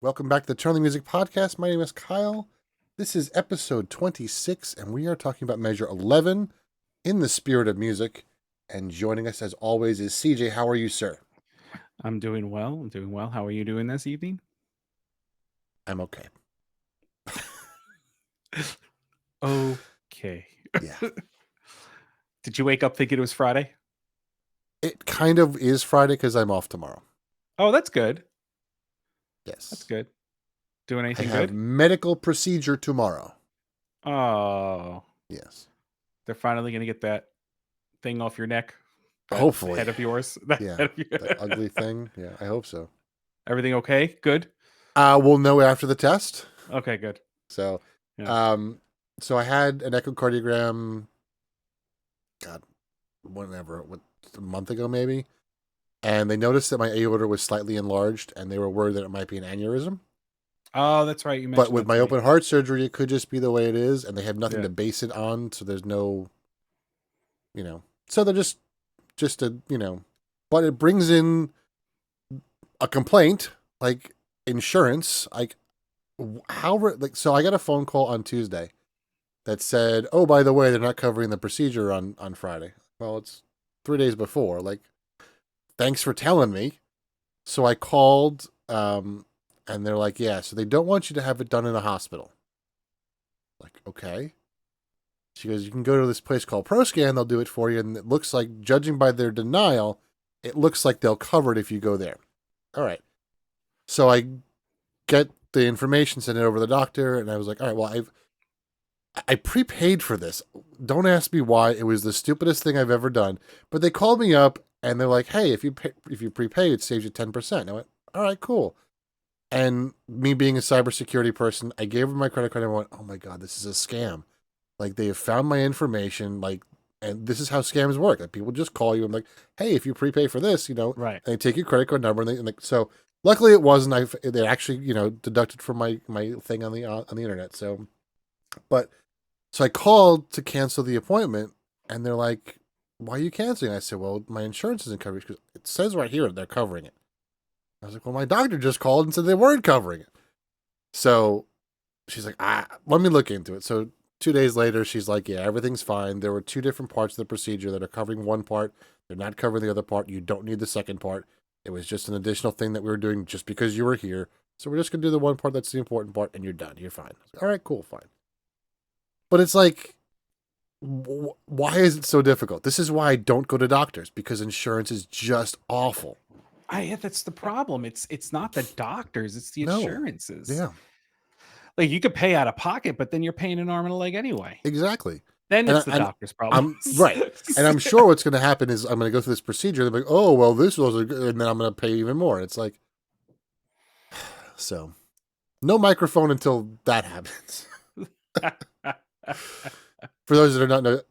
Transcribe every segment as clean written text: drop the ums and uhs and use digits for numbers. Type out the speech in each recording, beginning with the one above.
Welcome back to the Turn the Music podcast. My name is Kyle. This is episode 26, and we are talking about measure 11 in the spirit of music. And joining us, as always, is CJ. How are you, sir? I'm doing well. How are you doing this evening? I'm okay. Okay. Yeah. Did you wake up thinking it was Friday? It kind of is Friday because I'm off tomorrow. Oh, that's good. That's Yes. good. Doing I anything have good? medical procedure tomorrow. Oh, Yes. they're finally going to get that thing off your neck. That Hopefully. head of yours. That Yeah. head of That ugly thing. Yeah, I hope so. Everything okay? Good? We'll know after the test. Okay, good. So, Yeah. um, so I had an echocardiogram, God, whenever, a month ago maybe, and they noticed that my aorta was slightly enlarged, and they were worried that it might be an aneurysm. Oh, that's right. You But mentioned with that my to me. open heart surgery, it could just be the way it is, and they have nothing Yeah. to base it on, so there's no, so they're just a, but it brings in a complaint, like insurance, like so I got a phone call on Tuesday that said, "Oh, by the way, they're not covering the procedure on Friday." Well, it's 3 days before. Like, thanks for telling me. So I called, and they're like, "Yeah, so they don't want you to have it done in a hospital." Like, okay. She goes, "You can go to this place called ProScan. They'll do it for you, and it looks like, judging by their denial, it looks like they'll cover it if you go there." All right. So I get the information, send it over to the doctor, and I was like, "All right, well, I prepaid for this. Don't ask me why. It was the stupidest thing I've ever done." But they called me up and they're like, "Hey, if you prepay, it saves you 10%." I went, "All right, cool." And me being a cybersecurity person, I gave them my credit card and I went, "Oh my God, this is a scam. Like, they have found my information, like, and this is how scams work. Like, people just call you and like, hey, if you prepay for this, Right. and they take your credit card number and so luckily it wasn't. They actually, deducted from my thing on the internet. But so I called to cancel the appointment, and they're like, "Why are you canceling?" I said, "Well, my insurance isn't covering it because it says right here they're covering it." I was like, "Well, my doctor just called and said they weren't covering it." So she's like, let me look into it." So 2 days later, she's like, "Yeah, everything's fine. There were two different parts of the procedure that are covering one part. They're not covering the other part. You don't need the second part. It was just an additional thing that we were doing just because you were here. So we're just going to do the one part that's the important part, and you're done. You're fine." I was like, "All right, cool, fine." But it's like, why is it so difficult? This is why I don't go to doctors, because insurance is just awful. That's the problem. It's not the doctors, it's the No. insurances. Yeah, Like you could pay out of pocket, but then you're paying an arm and a leg anyway. exactly. Then And it's the and doctor's problem. I'm right. And I'm sure what's going to happen is I'm going to go through this procedure. They're like, "Oh, well, this was and then I'm going to pay even more." It's like, so no microphone until that happens. For those that are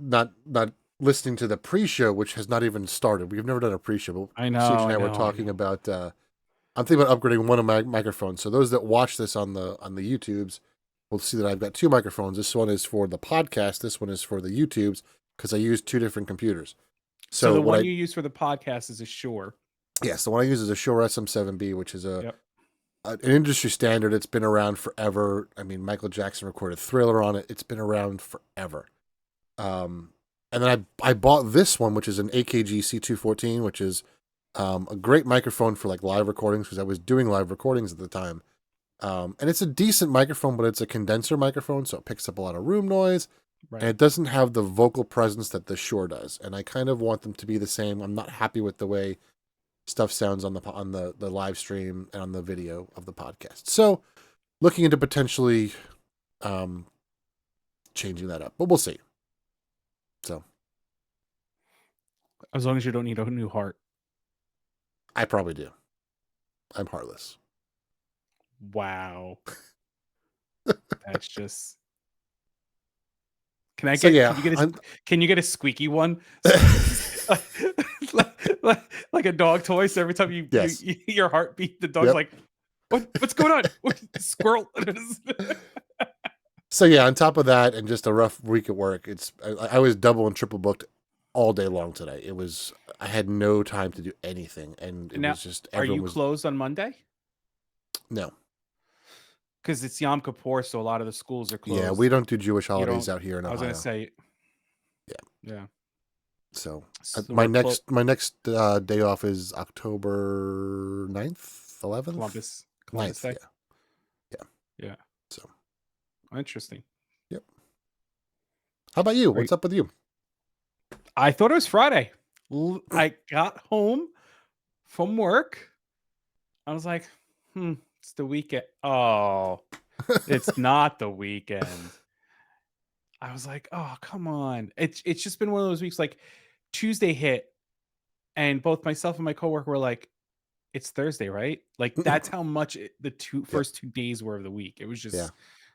not listening to the pre-show, which has not even started, we've never done a pre-show. But I CJ know, and I I were know, I talking know. about. I'm thinking about upgrading one of my microphones. So those that watch this on the YouTubes will see that I've got two microphones. This one is for the podcast. This one is for the YouTubes because I use two different computers. So So the what one I you use for the podcast is a Shure. yes, the one I use is a Shure SM7B, which is Yep. an industry standard. It's been around forever. I mean, Michael Jackson recorded Thriller on it. It's been around forever. Um, and then I bought this one, which is an AKG C214, which is a great microphone for like live recordings because I was doing live recordings at the time. And it's a decent microphone, but it's a condenser microphone, so it picks up a lot of room noise, and Right. it doesn't have the vocal presence that the Shure does. And I kind of want them to be the same. I'm not happy with the way stuff sounds on the live stream and on the video of the podcast. So looking into potentially um, changing that up, but we'll see. So As long as you don't need a new heart. I probably do. I'm heartless. Wow. That's just Can I So get yeah, can you get a squeaky one? Like a dog toy, so every time yes, your heartbeat, the dog's yep. like, what's going on? Squirrel. So yeah, on top of that, and just a rough week at work, I was double and triple booked all day long today. I had no time to do anything, and it Now, was just are everyone you was closed on Monday? no. because it's Yom Kippur, so a lot of the schools are Yeah, we closed. don't do Jewish You holidays don't. out here in I was gonna Ohio. say, Yeah. yeah. So So my we're close. next day off is October 9th, 11th, Columbus 9th. Day. Yeah. Yeah. Yeah. So, Interesting. yep. How about you? Are you, What's up with you? I thought it was Friday. I got home from work. I was like, it's the weekend. Oh, it's not the weekend. I was like, oh, come on. It's just been one of those weeks. Like Tuesday hit, and both myself and my coworker were like, it's Thursday, right? Like that's how much the Yep. first 2 days were of the week. It was Yeah. just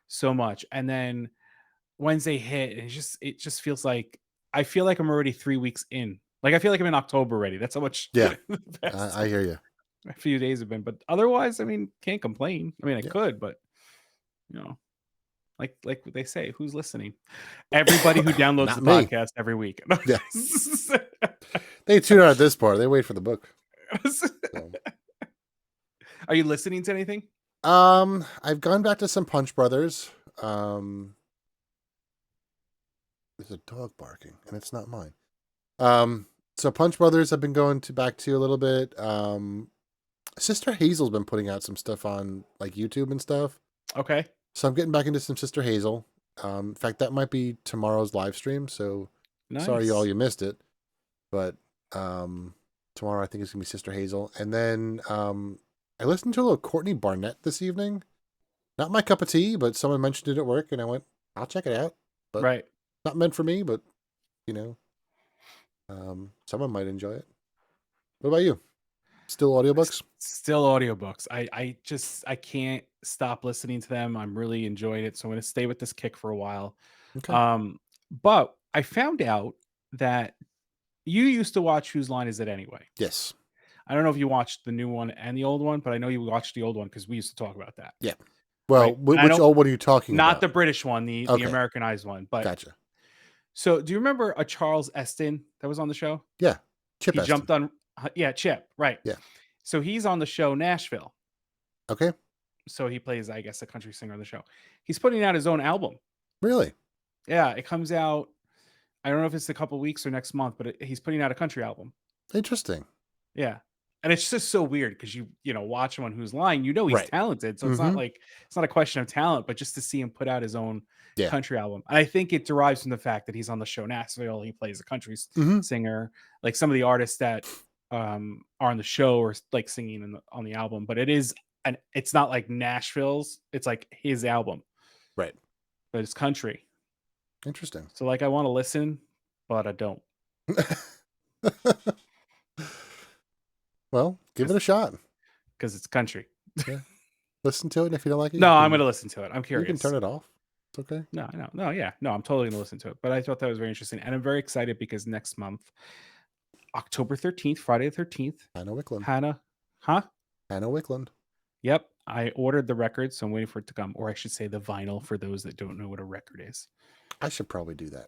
so much. And then Wednesday hit, and it just feels like I feel like I'm already 3 weeks in. Like I feel like I'm in October already. That's how much Yeah. the past I hear you. a few days have been. But otherwise, I mean, can't complain. I mean, I Yeah. could, but you know, like what they say, who's listening? Everybody who downloads Not the me. podcast every week. Yeah. They tune out at this part. They wait for the book. So. Are you listening to anything? I've gone back to some Punch Brothers. There's a dog barking, and it's not mine. So Punch Brothers I've been going to back to a little bit. Sister Hazel's been putting out some stuff on like YouTube and stuff. Okay. So I'm getting back into some Sister Hazel. In fact, that might be tomorrow's live stream. So sorry, y'all, Nice. you missed it. But tomorrow I think it's gonna be Sister Hazel, and then I listened to a little Courtney Barnett this evening. Not my cup of tea, but someone mentioned it at work, and I went, I'll check it out. But Right. not meant for me, but you know, someone might enjoy it. What about you? Still audiobooks? Still audiobooks. I can't stop listening to them. I'm really enjoying it. So I'm gonna stay with this kick for a while. Okay. But I found out that you used to watch Whose Line Is It Anyway? Yes. I don't know if you watched the new one and the old one, but I know you watched the old one because we used to talk about that. Yeah. Well, Right. And I which don't old one are you talking not about? the British one, the Okay. Americanized one. But Gotcha. so do you remember a Charles Eston that was on the show? Yeah. Chip He Eston. jumped on yeah, Chip, right. Yeah. So he's on the show Nashville. Okay. So he plays, I guess, a country singer on the show. He's putting out his own album. Really? Yeah, it comes out. I don't know if it's a couple weeks or next month, but he's putting out a country album. Interesting. Yeah, and it's just so weird because watch him on Who's Lying, he's Right. talented. So it's not like it's not a question of talent, but just to see him put out his own Yeah. country album. And I think it derives from the fact that he's on the show Nashville. He plays a country singer, like some of the artists that are on the show or like singing on the album. But it's not like Nashville's. It's like his album. Right. But it's country. Interesting. So like I want to listen, but I don't. Well, give it a shot. Because it's country. Yeah. Listen to it, and if you don't like it, No, I'm going to listen to it. I'm you curious. can turn it off. It's okay. No, yeah. No, I'm totally going to listen to it. But I thought that was very interesting. And I'm very excited because next month, October 13th, Friday the 13th. Hannah Wickland. Hannah Wickland. Yep. I ordered the record, so I'm waiting for it to come. Or I should say the vinyl for those that don't know what a record is. I should probably do that.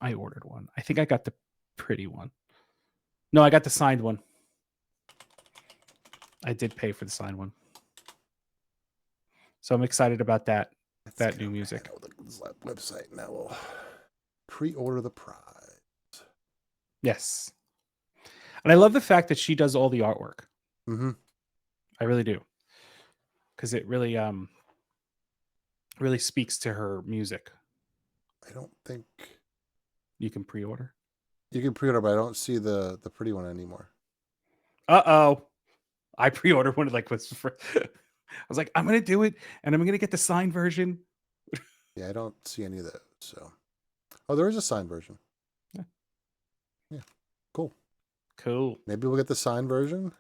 I ordered one. I think I got the pretty one. No, I got the signed one. I did pay for the signed one. So I'm excited about that new music. Website now will pre-order the prize. Yes. And I love the fact that she does all the artwork. Mm-hmm. I really do. Because it really really speaks to her music. I don't think you can pre-order. You can pre-order, but I don't see the pretty one anymore. Uh-oh. I pre-ordered one I was like, I'm gonna do it, and I'm gonna get the signed version. Yeah, I don't see any of those. So, there is a signed version. Yeah, cool. Maybe we'll get the signed version.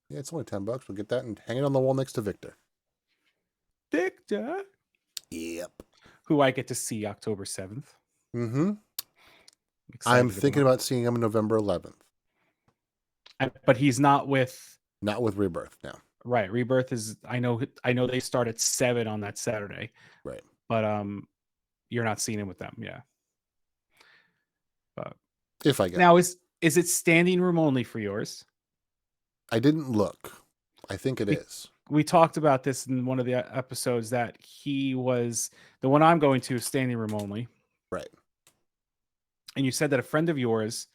Yeah, it's only $10. We'll get that and hang it on the wall next to Victor. Yep. Who I get to see October 7th. Mm-hmm. I'm thinking about seeing him November 11th. But he's not with Rebirth now. Right. Rebirth is I know they start at 7 on that Saturday. Right. But you're not seeing him with them, yeah. But if I get now is it standing room only for yours? I didn't look. I think it is. we talked about this in one of the episodes that he was the one I'm going to is standing room only. Right. And you said that a friend of yours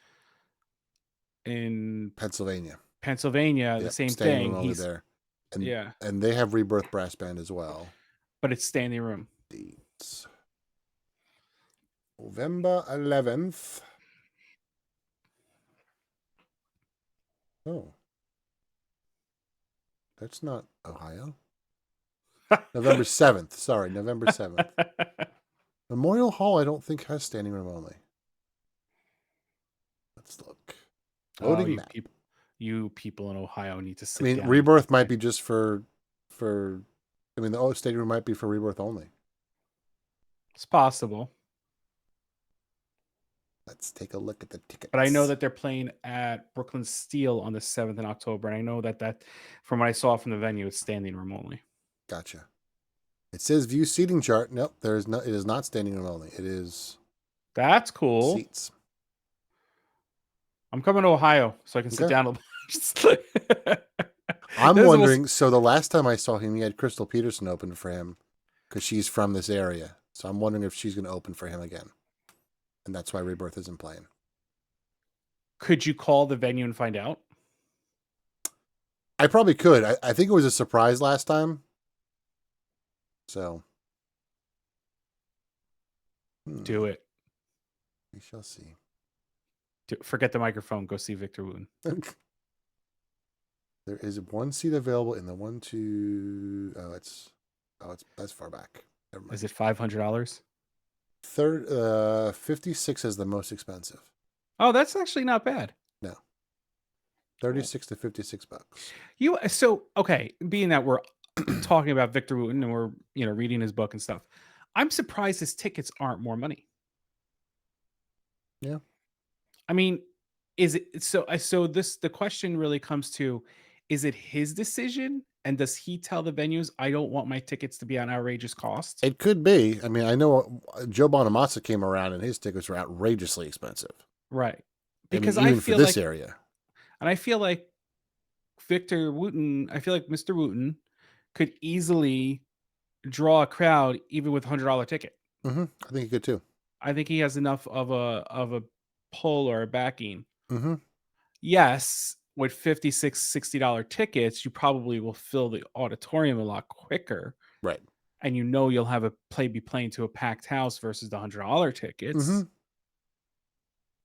in Pennsylvania. Pennsylvania, the Yep. same Standing thing. room only He's there. yeah, And they have Rebirth Brass Band as well. but it's standing room. Dates. November 11th. Oh. That's not Ohio. November 7th. Sorry, November 7th. Memorial Hall, I don't think has standing room only. Let's look. Loading you map. you people in Ohio need to sit I mean, down. Rebirth might be just for. I mean, the standing room might be for Rebirth only. It's possible. Let's take a look at the tickets. But I know that they're playing at Brooklyn Steel on the 7th in October. And I know that from what I saw from the venue, it's standing room only. Gotcha. It says view seating chart. Nope, there is no. It is not standing room only. It is. That's cool. Seats. I'm coming to Ohio so I can sit down a little. I'm wondering. So the last time I saw him, he had Crystal Peterson open for him because she's from this area. So I'm wondering if she's going to open for him again, and that's why Rebirth isn't playing. Could you call the venue and find out? I probably could. I think it was a surprise last time. So. Do it. We shall see. Forget the microphone. Go see Victor Wooten. There is one seat available in the 1, 2. It's that's far back. Never mind. Is it $500? 56 is the most expensive. Oh, that's actually not bad. No. 36 to $56. Okay, being that we're talking about Victor Wooten and we're reading his book and stuff, I'm surprised his tickets aren't more money. Yeah. I mean, is it so? The question really comes to: is it his decision, and does he tell the venues, "I don't want my tickets to be an outrageous cost"? It could be. I mean, I know Joe Bonamassa came around and his tickets were outrageously expensive. Right. Because I even feel for this like, area, and I feel like Victor Wooten, I feel like Mr. Wooten could easily draw a crowd even with $100 ticket. I think he could too. I think he has enough of a pull or a backing. Mm-hmm. Yes, with $56, $60 tickets, you probably will fill the auditorium a lot quicker. Right. And you'll have a be playing to a packed house versus the $100 tickets. Mm-hmm.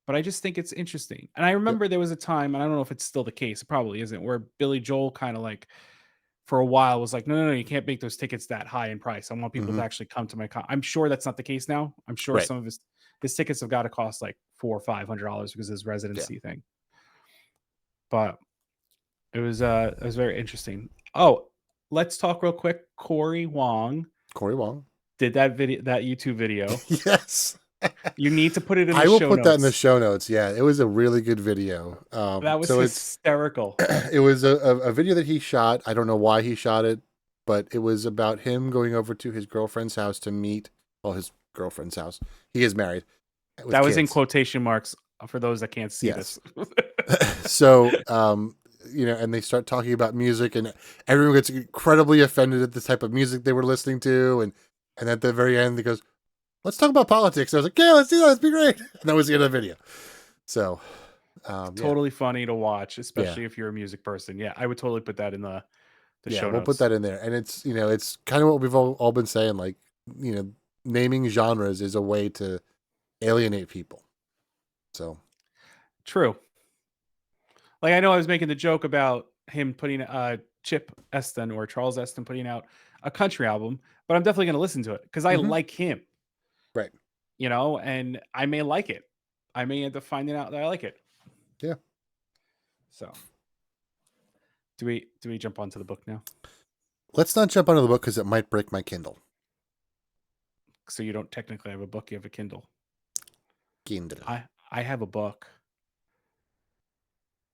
But I just think it's interesting. And I remember there was a time, and I don't know if it's still the case, it probably isn't, where Billy Joel kind of like for a while was like, no, you can't make those tickets that high in price. I want people to actually come to my I'm sure that's not the case now. I'm sure some of his tickets have got to cost like $400 or $500 because of his residency thing. But it was very interesting. Oh, let's talk real quick. Corey Wong did that YouTube video. Yes. You need to put it in the show notes. I will put that in the show notes. Yeah, it was a really good video. That was hysterical. It was a video that he shot. I don't know why he shot it, but it was about him going over to his girlfriend's house to meet, his girlfriend's house. He is married. That was in quotation marks for those that can't see this. So, and they start talking about music, and everyone gets incredibly offended at the type of music they were listening to, and at the very end, he goes, "Let's talk about politics." I was like, "Yeah, let's do that. Let's be great." And that was the end of the video. So, totally funny to watch, especially if you're a music person. Yeah, I would totally put that in the show notes. We'll put that in there. And it's, it's kind of what we've all been saying, like, naming genres is a way to alienate people. So true. Like, I know I was making the joke about him putting Chip Eston or Charles Eston putting out a country album, but I'm definitely going to listen to it because I like him. Right. And I may like it. I may end up finding out that I like it. Yeah. So do we jump onto the book now? Let's not jump onto the book because it might break my Kindle. So you don't technically have a book, you have a Kindle. Kindle. I have a book.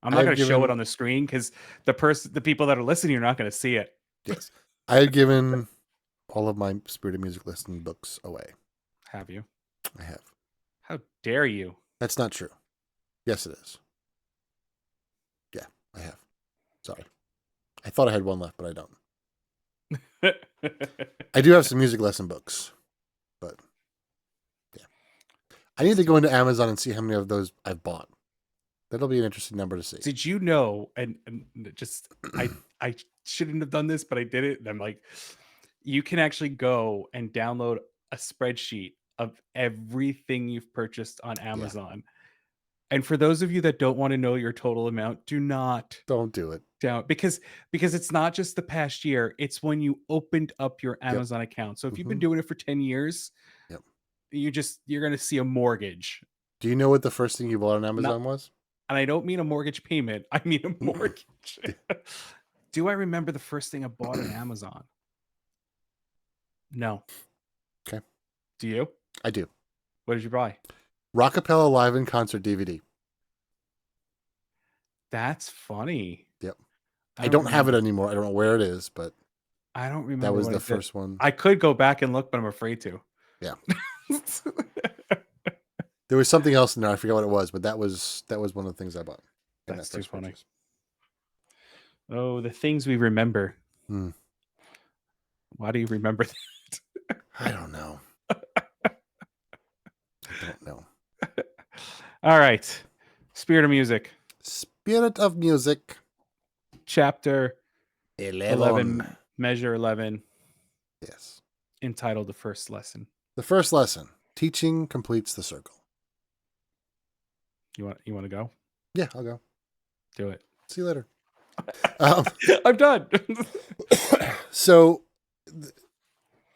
I'm not going to show it on the screen because the people that are listening are not going to see it. Yes. I had given all of my Spirit of Music listening books away. Have you? I have. How dare you? That's not true. Yes, it is. Yeah, I have. Sorry. I thought I had one left, but I don't. I do have some music lesson books, but yeah, I need to go into Amazon and see how many of those I've bought. That'll be an interesting number to see. Did you know? And just I shouldn't have done this, but I did it. And I'm like, you can actually go and download a spreadsheet of everything you've purchased on Yeah, Amazon. And for those of you that don't want to know your total amount, do not don't do it. down because it's not just the past year, it's when you opened up your Yep. Amazon account. So if you've been Hmm. doing it for 10 years, Yep. you're going to see a mortgage. Do you know what the first thing you bought on Not Amazon was? and I don't mean a mortgage payment. I mean a mortgage. Do I remember the first thing I bought on Amazon? No. Okay, Do you? I do. What did you buy? Rockapella live in concert DVD. That's funny. Yep. I I don't don't have it remember. anymore. I don't know where it is, but I don't that remember was what I the did. first one. I could go back and look, but I'm afraid to. Yeah. There was something else in there. I forget what it was, but that was one of the things I bought in that That's too first funny. purchase. Oh, the things we remember. Hmm. Why do you remember that? I don't know. I don't know. All right. Spirit of Music, Spirit of Music chapter 11. 11, measure 11, Yes. entitled The First Lesson. The first lesson: teaching completes the circle. You want to go? Yeah, I'll go. Do it. See you later. Um, I'm done. so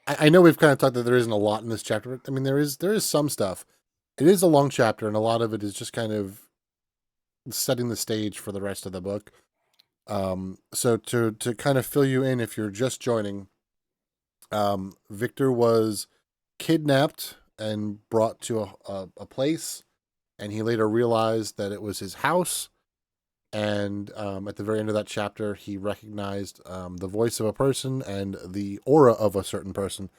I know we've kind of talked that there isn't a lot in this chapter. I mean, there is some stuff. It is a long chapter, and a lot of it is just kind of setting the stage for the rest of the book. So to kind of fill you in, if you're just joining, Victor was kidnapped and brought to a place, and he later realized that it was his house. And at the very end of that chapter, he recognized the voice of a person and the aura of a certain person.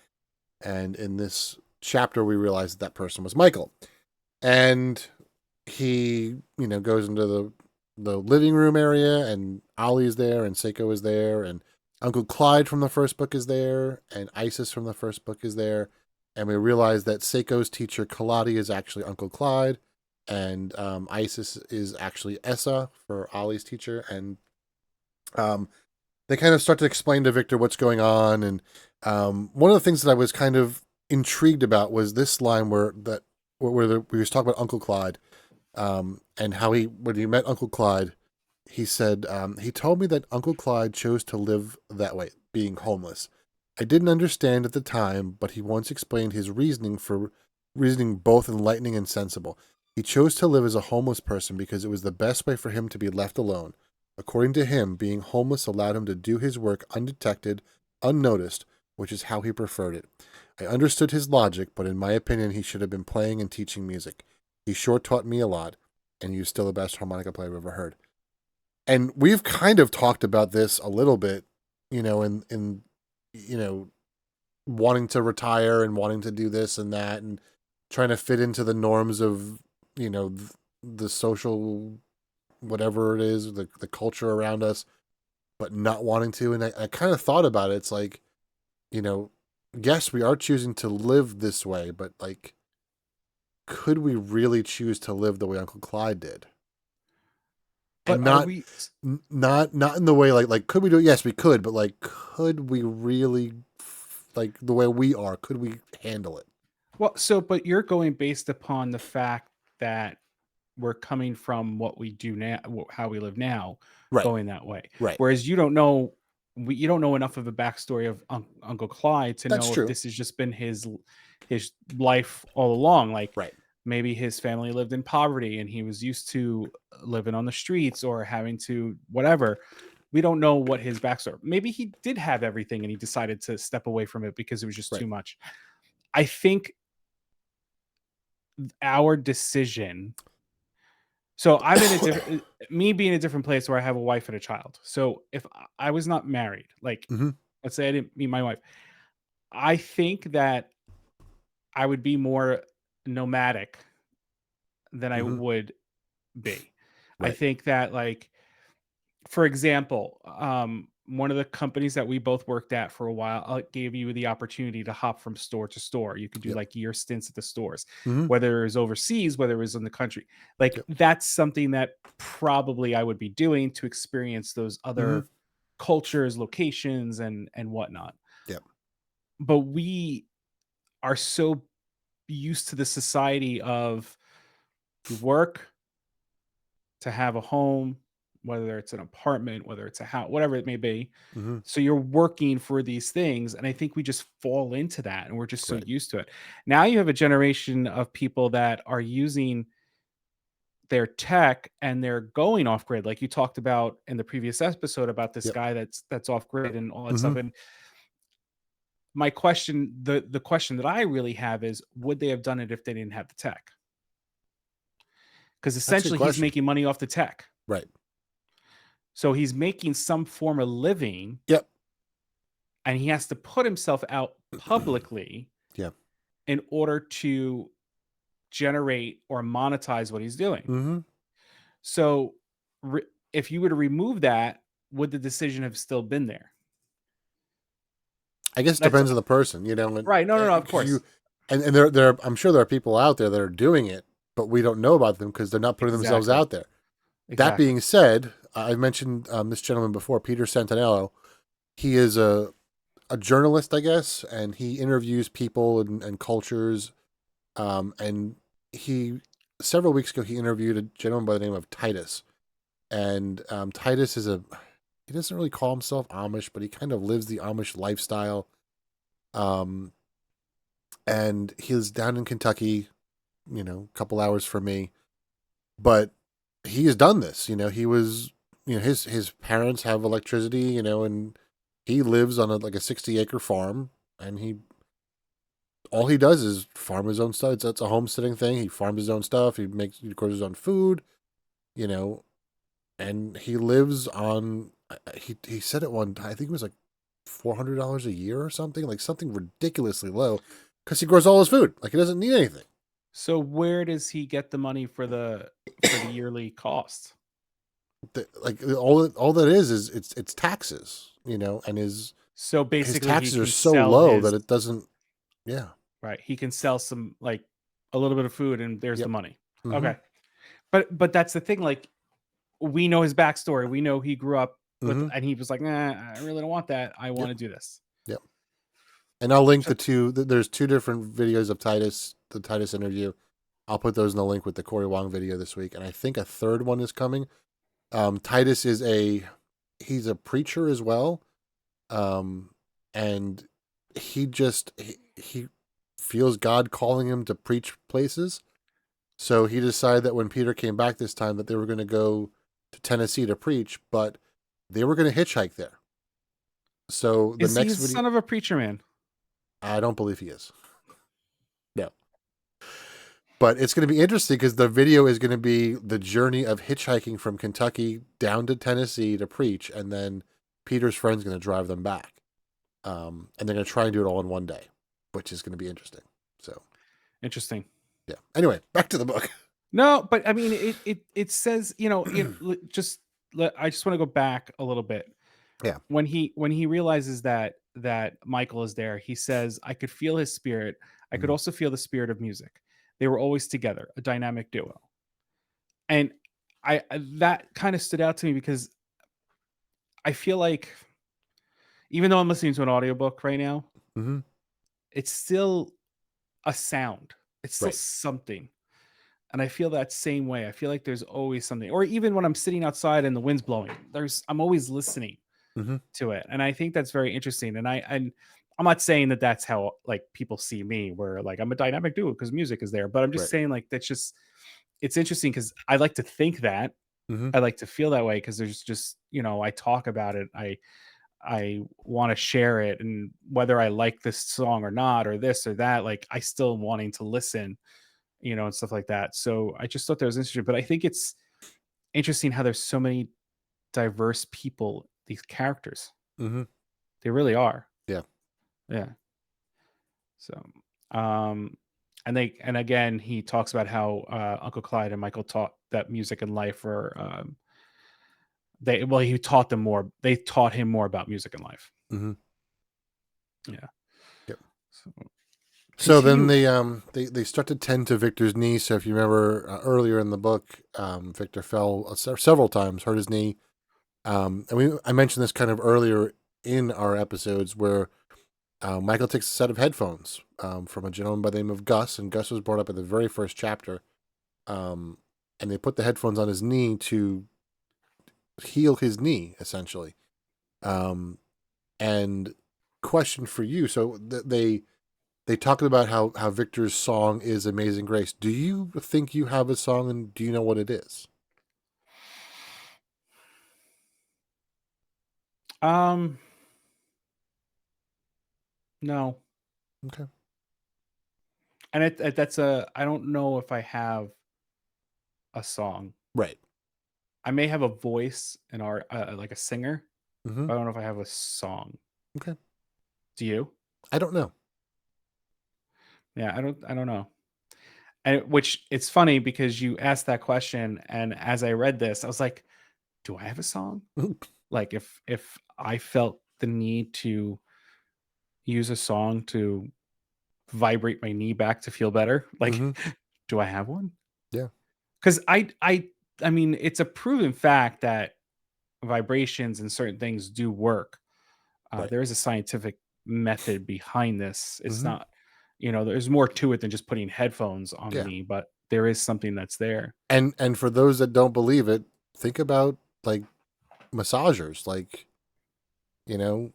And in this chapter, we realized that person was Michael. And he, goes into the living room area, and Ollie's there, and Seiko is there, and Uncle Clyde from the first book is there, and Isis from the first book is there. And we realize that Seiko's teacher, Kaladi, is actually Uncle Clyde, and Isis is actually Essa for Ollie's teacher. And they kind of start to explain to Victor what's going on. And one of the things that I was kind of intrigued about was this line where we was talking about Uncle Clyde, and how when he met Uncle Clyde, he said, he told me that Uncle Clyde chose to live that way, being homeless. I didn't understand at the time, but he once explained his reasoning both enlightening and sensible. He chose to live as a homeless person because it was the best way for him to be left alone. According to him, being homeless allowed him to do his work undetected, unnoticed, which is how he preferred it. I understood his logic, but in my opinion, he should have been playing and teaching music. He sure taught me a lot, and he was still the best harmonica player I've ever heard. And we've kind of talked about this a little bit, in wanting to retire and wanting to do this and that, and trying to fit into the norms of, the social, whatever it is, the culture around us, but not wanting to. And I kind of thought about it. It's like, yes, we are choosing to live this way, but like, could we really choose to live the way Uncle Clyde did? But And are not we not in the way like could we do it? Yes, we could, but like, could we really, like, the way we are? Could we handle it? well, but you're going based upon the fact that we're coming from what we do now, how we live now, Right, going that way. right. Whereas you don't know enough of the backstory of Uncle Clyde to That's know if true. this has just been his life all along. Like Right, maybe his family lived in poverty and he was used to living on the streets or having to whatever. We don't know what his backstory. Maybe he did have everything and he decided to step away from it because it was just right. too much. I think our decision. So I'm in a different, me being in a different place where I have a wife and a child. So if I was not married, like Hmm. let's say I didn't meet my wife, I think that I would be more nomadic than I Hmm. would be. I Right. think that, like, for example, one of the companies that we both worked at for a while gave you the opportunity to hop from store to store. You could do Yep. like year stints at the stores, Hmm. whether it was overseas, whether it was in the country. Like Yep. that's something that probably I would be doing to experience those Hmm. other cultures, locations, and whatnot. Yep. But we are so used to the society of you work to have a home, whether it's an apartment, whether it's a house, whatever it may be. Hmm. So you're working for these things. And I think we just fall into that and we're just so Right. used to it. Now you have a generation of people that are using their tech and they're going off grid, like you talked about in the previous episode about this Yep. guy that's off grid and all that Hmm. stuff. And my question, the question that I really have is would they have done it if they didn't have the tech? Because That's a good essentially he's question. making money off the tech. Right. So he's making some form of living Yep. and he has to put himself out publicly Yep. in order to generate or monetize what he's doing. Hmm. So re- if you were to remove that, would the decision have still been there? I guess it That's depends on the person, and right. No, no, no. Of because course. and there, I'm sure there are people out there that are doing it, but we don't know about them because they're not putting themselves Exactly. out there. That Exactly. being said, I mentioned this gentleman before, Peter Santanello. He is a journalist, I guess, and he interviews people and cultures. And he several weeks ago he interviewed a gentleman by the name of Titus, and Titus is a he doesn't really call himself Amish, but he kind of lives the Amish lifestyle. Um, and he was down in Kentucky, a couple hours from me, but he has done this. He was, his parents have electricity, and he lives on like a 60-acre farm, and he all he does is farm his own stuff. It's a homesteading thing. He farms his own stuff. He grows his own food, you know, and he lives on. He said it one time. I think it was like $400 a year or something, like something ridiculously low, because he grows all his food. Like he doesn't need anything. So where does he get the money for the yearly costs? Like all that is it's taxes, and So his basically, he taxes are can so sell low that his it doesn't. Yeah. right. He can sell some like a little bit of food, and there's the Yep. money. Mm-hmm. Okay, but that's the thing. Like we know his backstory. We know he grew up with, Mm-hmm. and he was like, "Nah, I really don't want that. I want Yep. to do this." Yep. And I'll link So the two. There's two different videos of the Titus interview. I'll put those in the link with the Corey Wong video this week, and I think a third one is coming. Titus he's a preacher as well, and he feels God calling him to preach places. So he decided that when Peter came back this time, that they were going to go to Tennessee to preach, but they were going to hitchhike there. So the is he next the video, son of a preacher man? I don't believe he is. No. But it's going to be interesting because the video is going to be the journey of hitchhiking from Kentucky down to Tennessee to preach, and then Peter's friend's going to drive them back. And they're going to try and do it all in one day, which is going to be interesting. So, Interesting. yeah. Anyway, back to the book. No, but I mean, it says I just want to go back a little bit. Yeah. When he realizes that Michael is there, he says, "I could feel his spirit. I could Mhm. also feel the spirit of music. They were always together, a dynamic duo." And that kind of stood out to me because I feel like even though I'm listening to an audiobook right now, Mhm. it's still a sound. It's still Right. something. And I feel that same way. I feel like there's always something. Or even when I'm sitting outside and the wind's blowing, I'm always listening Mhm. to it. And I think that's very interesting. And I'm not saying that that's how like people see me where like I'm a dynamic duo because music is there, but I'm just Right. saying like that's just it's interesting because I like to think that Mhm. I like to feel that way because there's just, I talk about it. I want to share it and whether I like this song or not or this or that, like I still wanting to listen, and stuff like that. So I just thought that was interesting. But I think it's interesting how there's so many diverse people, these characters. Mhm. They really are. Yeah. Yeah. So and again he talks about how Uncle Clyde and Michael taught that music and life are he taught them more. They taught him more about music and life. Mm-hmm. Yeah. Yep. So So then continue. they start to tend to Victor's knee. So if you remember earlier in the book, Victor fell several times, hurt his knee. I mentioned this kind of earlier in our episodes where Michael takes a set of headphones from a gentleman by the name of Gus, and Gus was brought up in the very first chapter. And they put the headphones on his knee to heal his knee, essentially. And question for you: so they talked about how Victor's song is "Amazing Grace." Do you think you have a song, and do you know what it is? Um, no, Okay, and that's a. I don't know if I have a song. right. I may have a voice and art, like a singer, Mm-hmm. but I don't know if I have a song. Okay, Do you? I don't know. Yeah, I don't. I don't know. And which it's funny because you asked that question, and as I read this, I was like, "Do I have a song?" Like if I felt the need to use a song to vibrate my knee back to feel better, like, Mm-hmm. do I have one? Yeah, Because I mean, it's a proven fact that vibrations and certain things do work. right. There is a scientific method behind this. It's Mm-hmm. not, there's more to it than just putting headphones on the Yeah, knee, but there is something that's there. and for those that don't believe it, think about like massagers. Like, you know,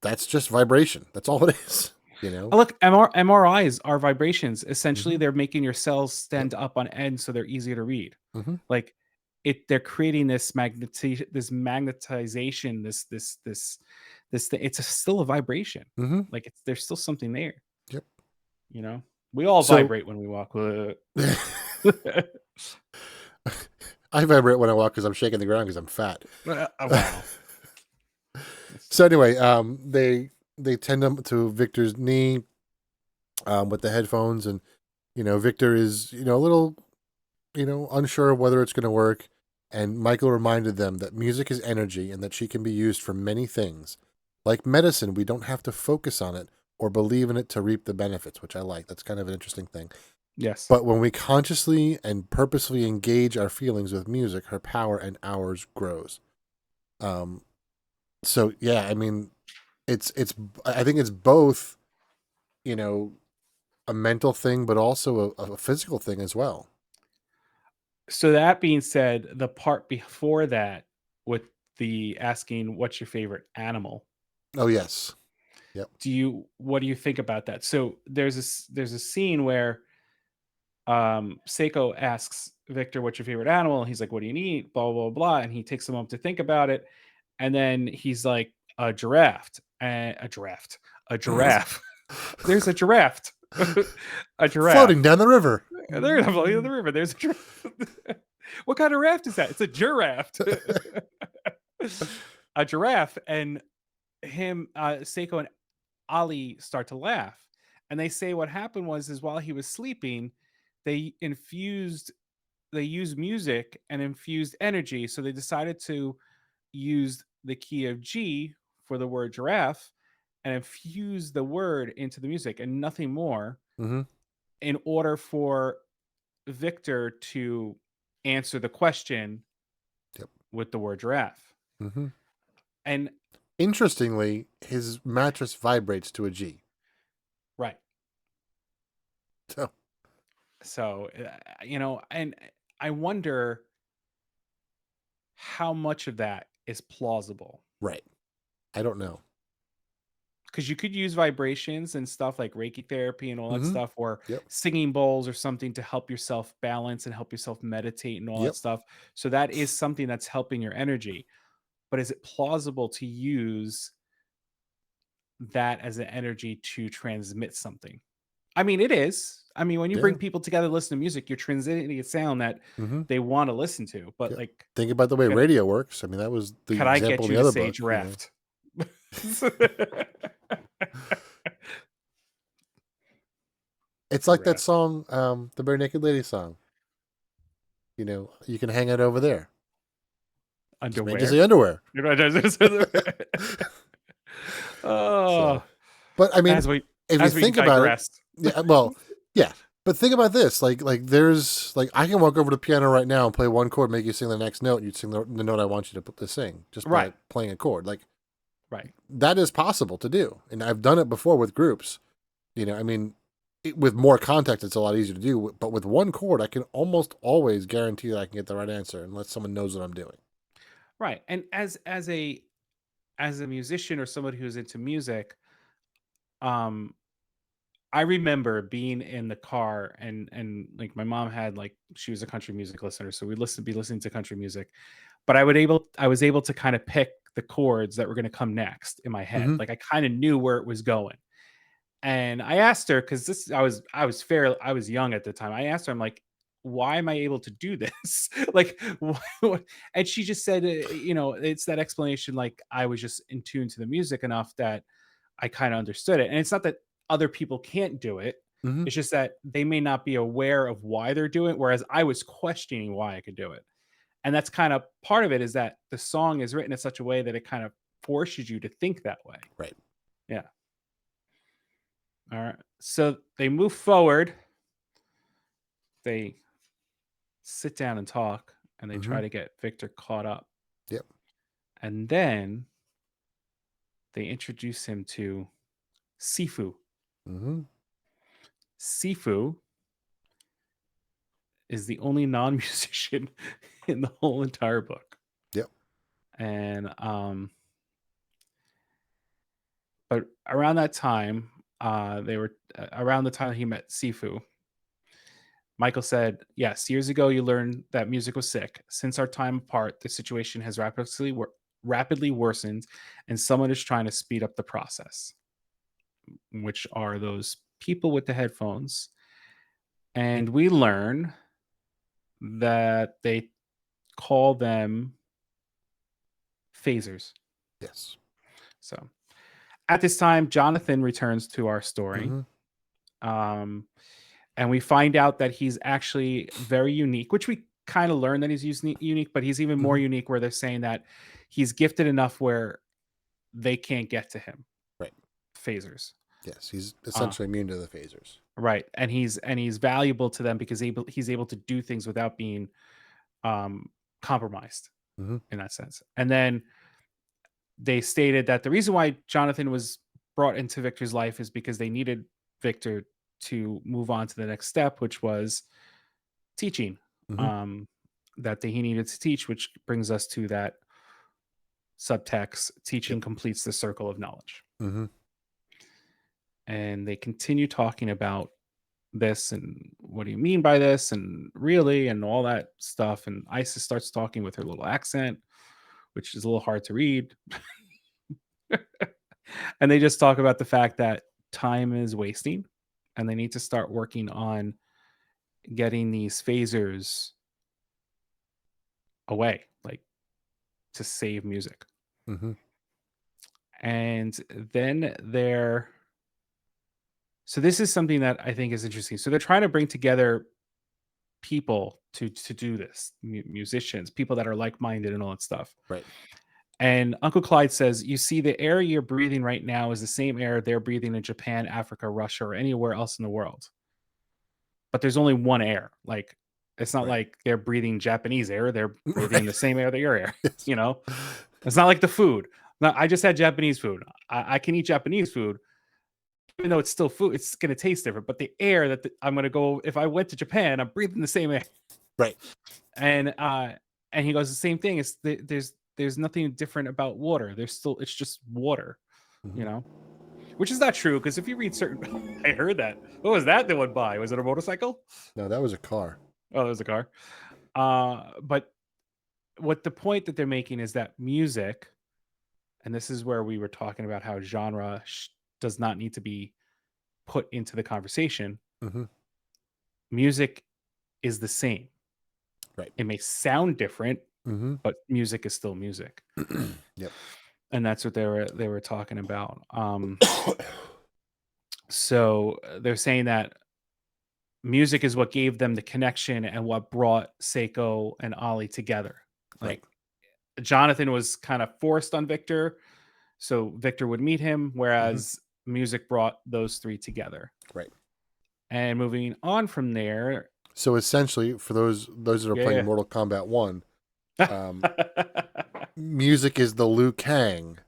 that's just vibration. That's all it is. You know. Look, MRIs are vibrations. Essentially, Mm-hmm. they're making your cells Yep. stand up on end so they're easier to read. Mm-hmm. Like they're creating this magnetization, this thing. It's still a vibration. Mm-hmm. Like there's still something there. Yep. You know, we all So vibrate when we walk. I vibrate when I walk because I'm shaking the ground because I'm fat. Wow. So anyway, they tend to Victor's knee with the headphones, and Victor is a little unsure of whether it's going to work. And Michael reminded them that music is energy and that she can be used for many things. Like medicine, we don't have to focus on it or believe in it to reap the benefits, which I like. That's kind of an interesting thing. Yes. But when we consciously and purposefully engage our feelings with music, her power and ours grows. Um, so yeah, I mean, it's I think it's both, you know, a mental thing, but also a physical thing as well. So that being said, the part before that with the asking what's your favorite animal, Oh yes, yep. what do you think about that? So there's a scene where Seiko asks Victor what's your favorite animal, and he's like, what do you eat, blah blah blah, and he takes a moment to think about it, and then he's like, a giraffe, a giraffe. There's a giraffe. A Floating giraffe. down the river. They're not floating in the river. There's a giraffe. What kind of raft is that? It's a giraffe. A giraffe, and Seiko and Ali start to laugh, and they say what happened is while he was sleeping, they infused they used music and infused energy, so they decided to use the key of G for the word giraffe and infuse the word into the music and nothing more Mm-hmm. in order for Victor to answer the question Yep. with the word giraffe. Mm-hmm. And Interestingly, his mattress vibrates to a G. right. So So, and I wonder how much of that is plausible right. I don't know. because you could use vibrations and stuff like Reiki therapy and all that Mm-hmm. stuff, or Yep. singing bowls or something to help yourself balance and help yourself meditate and all that Yep. stuff. So, that is something that's helping your energy. But is it plausible to use that as an energy to transmit something? I mean, it is. I mean, when you bring Yeah. people together to listen to music, you're transmitting a sound that Mm-hmm. they want to listen to. But Yep. like, Think about the way could, radio works. I mean, that was the could I example get in you the to other say book. giraffe? It's like that Giraffe. song, the Bare Naked Lady song. You can hang it over there. Just meant to say underwear. underwear. Oh, So, but I mean, as we if you as we think about it, digress. yeah, well, yeah. But think about this, like there's like I can walk over to the piano right now and play one chord, make you sing the next note, and you'd sing the note I want you to sing just by Right, playing a chord. Like right. that is possible to do, and I've done it before with groups. I mean, with more context, it's a lot easier to do. But with one chord, I can almost always guarantee that I can get the right answer unless someone knows what I'm doing. Right. And as a musician or somebody who's into music, um I remember being in the car and like my mom had like she was a country music listener, so we'd be listening to country music. But I was able to kind of pick the chords that were going to come next in my head. Mm-hmm. Like I kind of knew where it was going. And I asked her because this I was young at the time. I asked her, I'm like, why am I able to do this? Like, and she just said, it's that explanation. Like, I was just in tune to the music enough that I kind of understood it. And it's not that other people can't do it. Mm-hmm. It's just that they may not be aware of why they're doing it. Whereas I was questioning why I could do it. And that's kind of part of it is that the song is written in such a way that it kind of forces you to think that way. Right. Yeah. All right. So they move forward. They sit down and talk, and they Mm-hmm. try to get Victor caught up. Yep. And then they introduce him to Sifu. Mm-hmm. Sifu is the only non-musician in the whole entire book. Yep. And but around that time, they were around the time he met Sifu. Michael said, "Yes, years ago you learned that music was sick. Since our time apart, the situation has rapidly worsened, and someone is trying to speed up the process." Which are those people with the headphones. And we learn that they call them phasers. Yes. So at this time, Jonathan returns to our story. Mm-hmm. Um, and we find out that he's actually very unique, which we kind of learn that he's unique, but he's even more Mm-hmm. unique where they're saying that he's gifted enough where they can't get to him. Right. Phasers. Yes. He's Uh, essentially immune to the phasers. right. And he's valuable to them because he's able to do things without being um, compromised Mm-hmm. in that sense. And then they stated that the reason why Jonathan was brought into Victor's life is because they needed Victor to move on to the next step, which was teaching. Mm-hmm. Um, he needed to teach, which brings us to that subtext: Yep. teaching completes the circle of knowledge. Mm-hmm. And they continue talking about this and what do you mean by this and really and all that stuff. And Isis starts talking with her little accent, which is a little hard to read. And they just talk about the fact that time is wasting and they need to start working on getting these phasers away, like to save music. Mm-hmm. And then so this is something that I think is interesting. So they're trying to bring together people to do this, musicians, people that are like-minded and all that stuff. Right. And Uncle Clyde says, "You see, the air you're breathing right now is the same air they're breathing in Japan, Africa, Russia, or anywhere else in the world. But there's only one air. Like, it's not Right. like they're breathing Japanese air. They're breathing Right. the same air that your air. Yes. You know, it's not like the food. Now, I just had Japanese food. I can eat Japanese food, even though it's still food. It's going to taste different. But the air that I'm going to go, if I went to Japan, I'm breathing the same air. Right. And he goes, the same thing. There's nothing different about water. It's just water. You Mm-hmm. know." Which is not true because if you read certain, I heard that. What was that they went by? Was it a motorcycle? No, that was a car. Oh, there's a car. But what the point that they're making is that music, and this is where we were talking about how genre does not need to be put into the conversation. Mm-hmm. Music is the same. Right. It may sound different, Mm-hmm. but music is still music, Yep. and that's what they were talking about. So they're saying that music is what gave them the connection and what brought Seiko and Ollie together. Right. Like Jonathan was kind of forced on Victor, so Victor would meet him, Hmm. whereas music brought those three together. Right. And moving on from there, So essentially, for those that are playing yeah. Mortal Kombat 1, um, music is the Liu Kang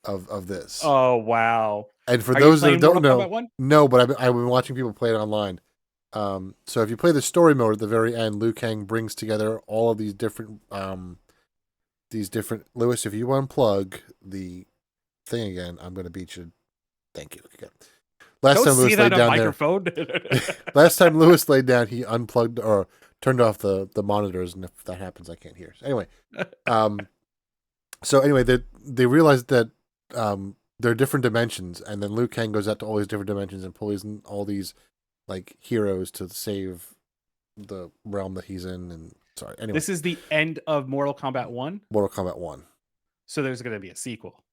of this. Oh wow. And for Are you those that playing don't Mortal know, Kombat 1? no, but I've been watching people play it online. So if you play the story mode at the very end, Liu Kang brings together all of these different. Lewis, if you unplug the thing again, I'm going to beat you. Thank you. Okay. Last Don't time see Lewis that laid on down there, microphone. last time Lewis laid down, he unplugged or turned off the monitors, and if that happens, I can't hear. So anyway, um, they realized that there are different dimensions, and then Liu Kang goes out to all these different dimensions and pulls in all these like heroes to save the realm that he's in. And sorry, anyway, This is the end of Mortal Kombat 1, Mortal Kombat 1. so there's going to be a sequel.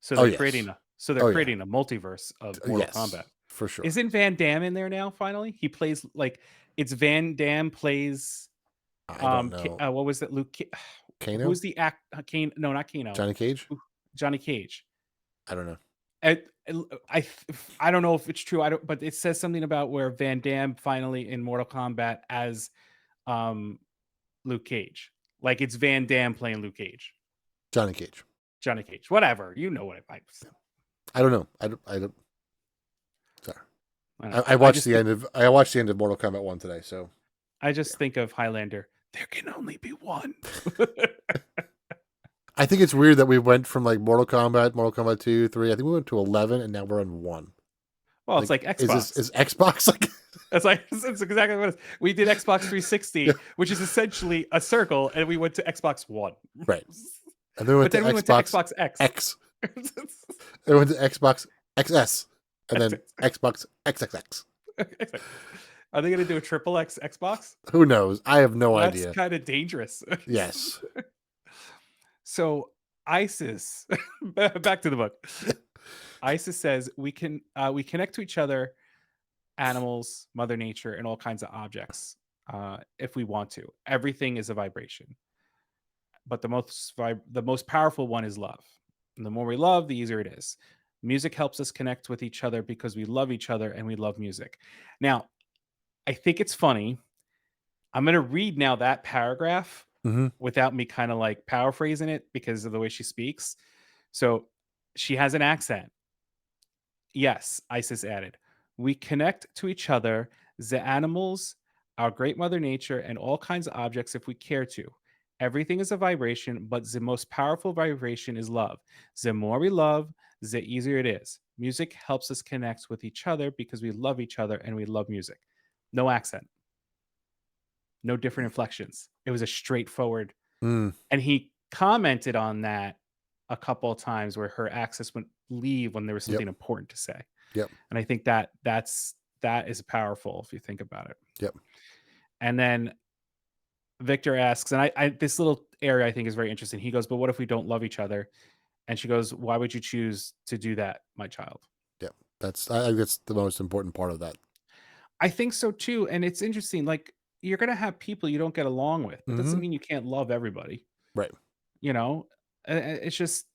So Oh they're yes, creating a oh yeah, multiverse of Mortal yes, Kombat. for sure. Isn't Van Damme in there now finally? He plays like it's Van Damme plays I don't know. What was it? Kano, Who's the act Kane? No, not Kano. Johnny Cage. Johnny Cage. I don't know. I, I I don't know if it's true. I don't, but it says something about where Van Damme finally in Mortal Kombat as um Luke Cage. Like it's Van Damme playing Luke Cage. Johnny Cage. Johnny Cage. Whatever. You know what I I don't know. I don't. Sorry. I, don't know. I watched the end of Mortal Kombat 1 today. So I just think of Highlander. There can only be one. I think it's weird that we went from like Mortal Kombat 2, 3. I think we went to 11, and now we're on 1. Well, it's like Xbox. Is Xbox like? It's exactly what it is. We did Xbox 360, Yeah. which is essentially a circle, and we went to Xbox One. Right. And then we went But then to we went to Xbox Xbox X. X. Then we went to Xbox XS, and then Xbox XXX. Are they going to do a triple X Xbox? Who knows? I have no idea. That's kind of dangerous. Yes. So ISIS, back to the book. ISIS says we connect to each other, animals, Mother Nature, and all kinds of objects if we want to. Everything is a vibration, but the most powerful one is love. And the more we love, the easier it is. Music helps us connect with each other because we love each other and we love music. Now, I think it's funny. I'm going to read now that paragraph Mm-hmm. without me kind of like paraphrasing it because of the way she speaks. So she has an accent. Yes, Isis added. We connect to each other, the animals, our great Mother Nature, and all kinds of objects if we care to. Everything is a vibration, but the most powerful vibration is love. The more we love, the easier it is. Music helps us connect with each other because we love each other and we love music. No accent, no different inflections. It was a straightforward. Mm. And he commented on that a couple of times where her access would leave when there was something important to say. Yep. And I think that is powerful if you think about it. Yep. And then Victor asks, and I this little area I think is very interesting. He goes, "But what if we don't love each other?" And she goes, "Why would you choose to do that, my child?" Yep. I think that's the most important part of that. I think so too. And it's interesting. Like you're gonna have people you don't get along with. It doesn't Mm-hmm. mean you can't love everybody. Right. You know, it's just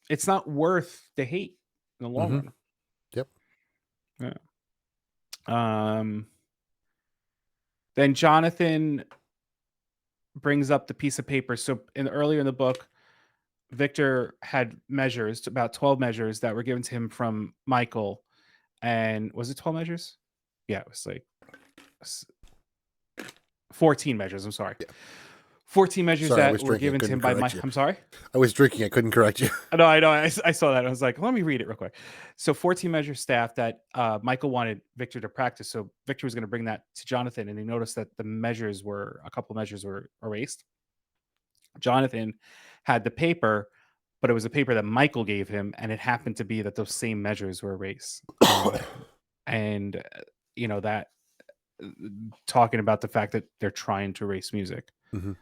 it's not worth the hate in the long Mm-hmm. run. Yep. Yeah. Then Jonathan brings up the piece of paper. So earlier in the book, Victor had measures, about 12 measures that were given to him from Michael. And was it 12 measures? Yeah, it was like 14 measures. I'm sorry. Yeah. 14 measures Sorry, that were given to him by Michael. I'm sorry. I was drinking. I couldn't correct you. No, I know. I saw that. I was like, let me read it real quick. So 14 measure staff that Michael wanted Victor to practice. So Victor was going to bring that to Jonathan, and he noticed that a couple measures were erased. Jonathan had the paper, but it was a paper that Michael gave him, and it happened to be that those same measures were erased. And that talking about the fact that they're trying to erase music. Mm-hmm.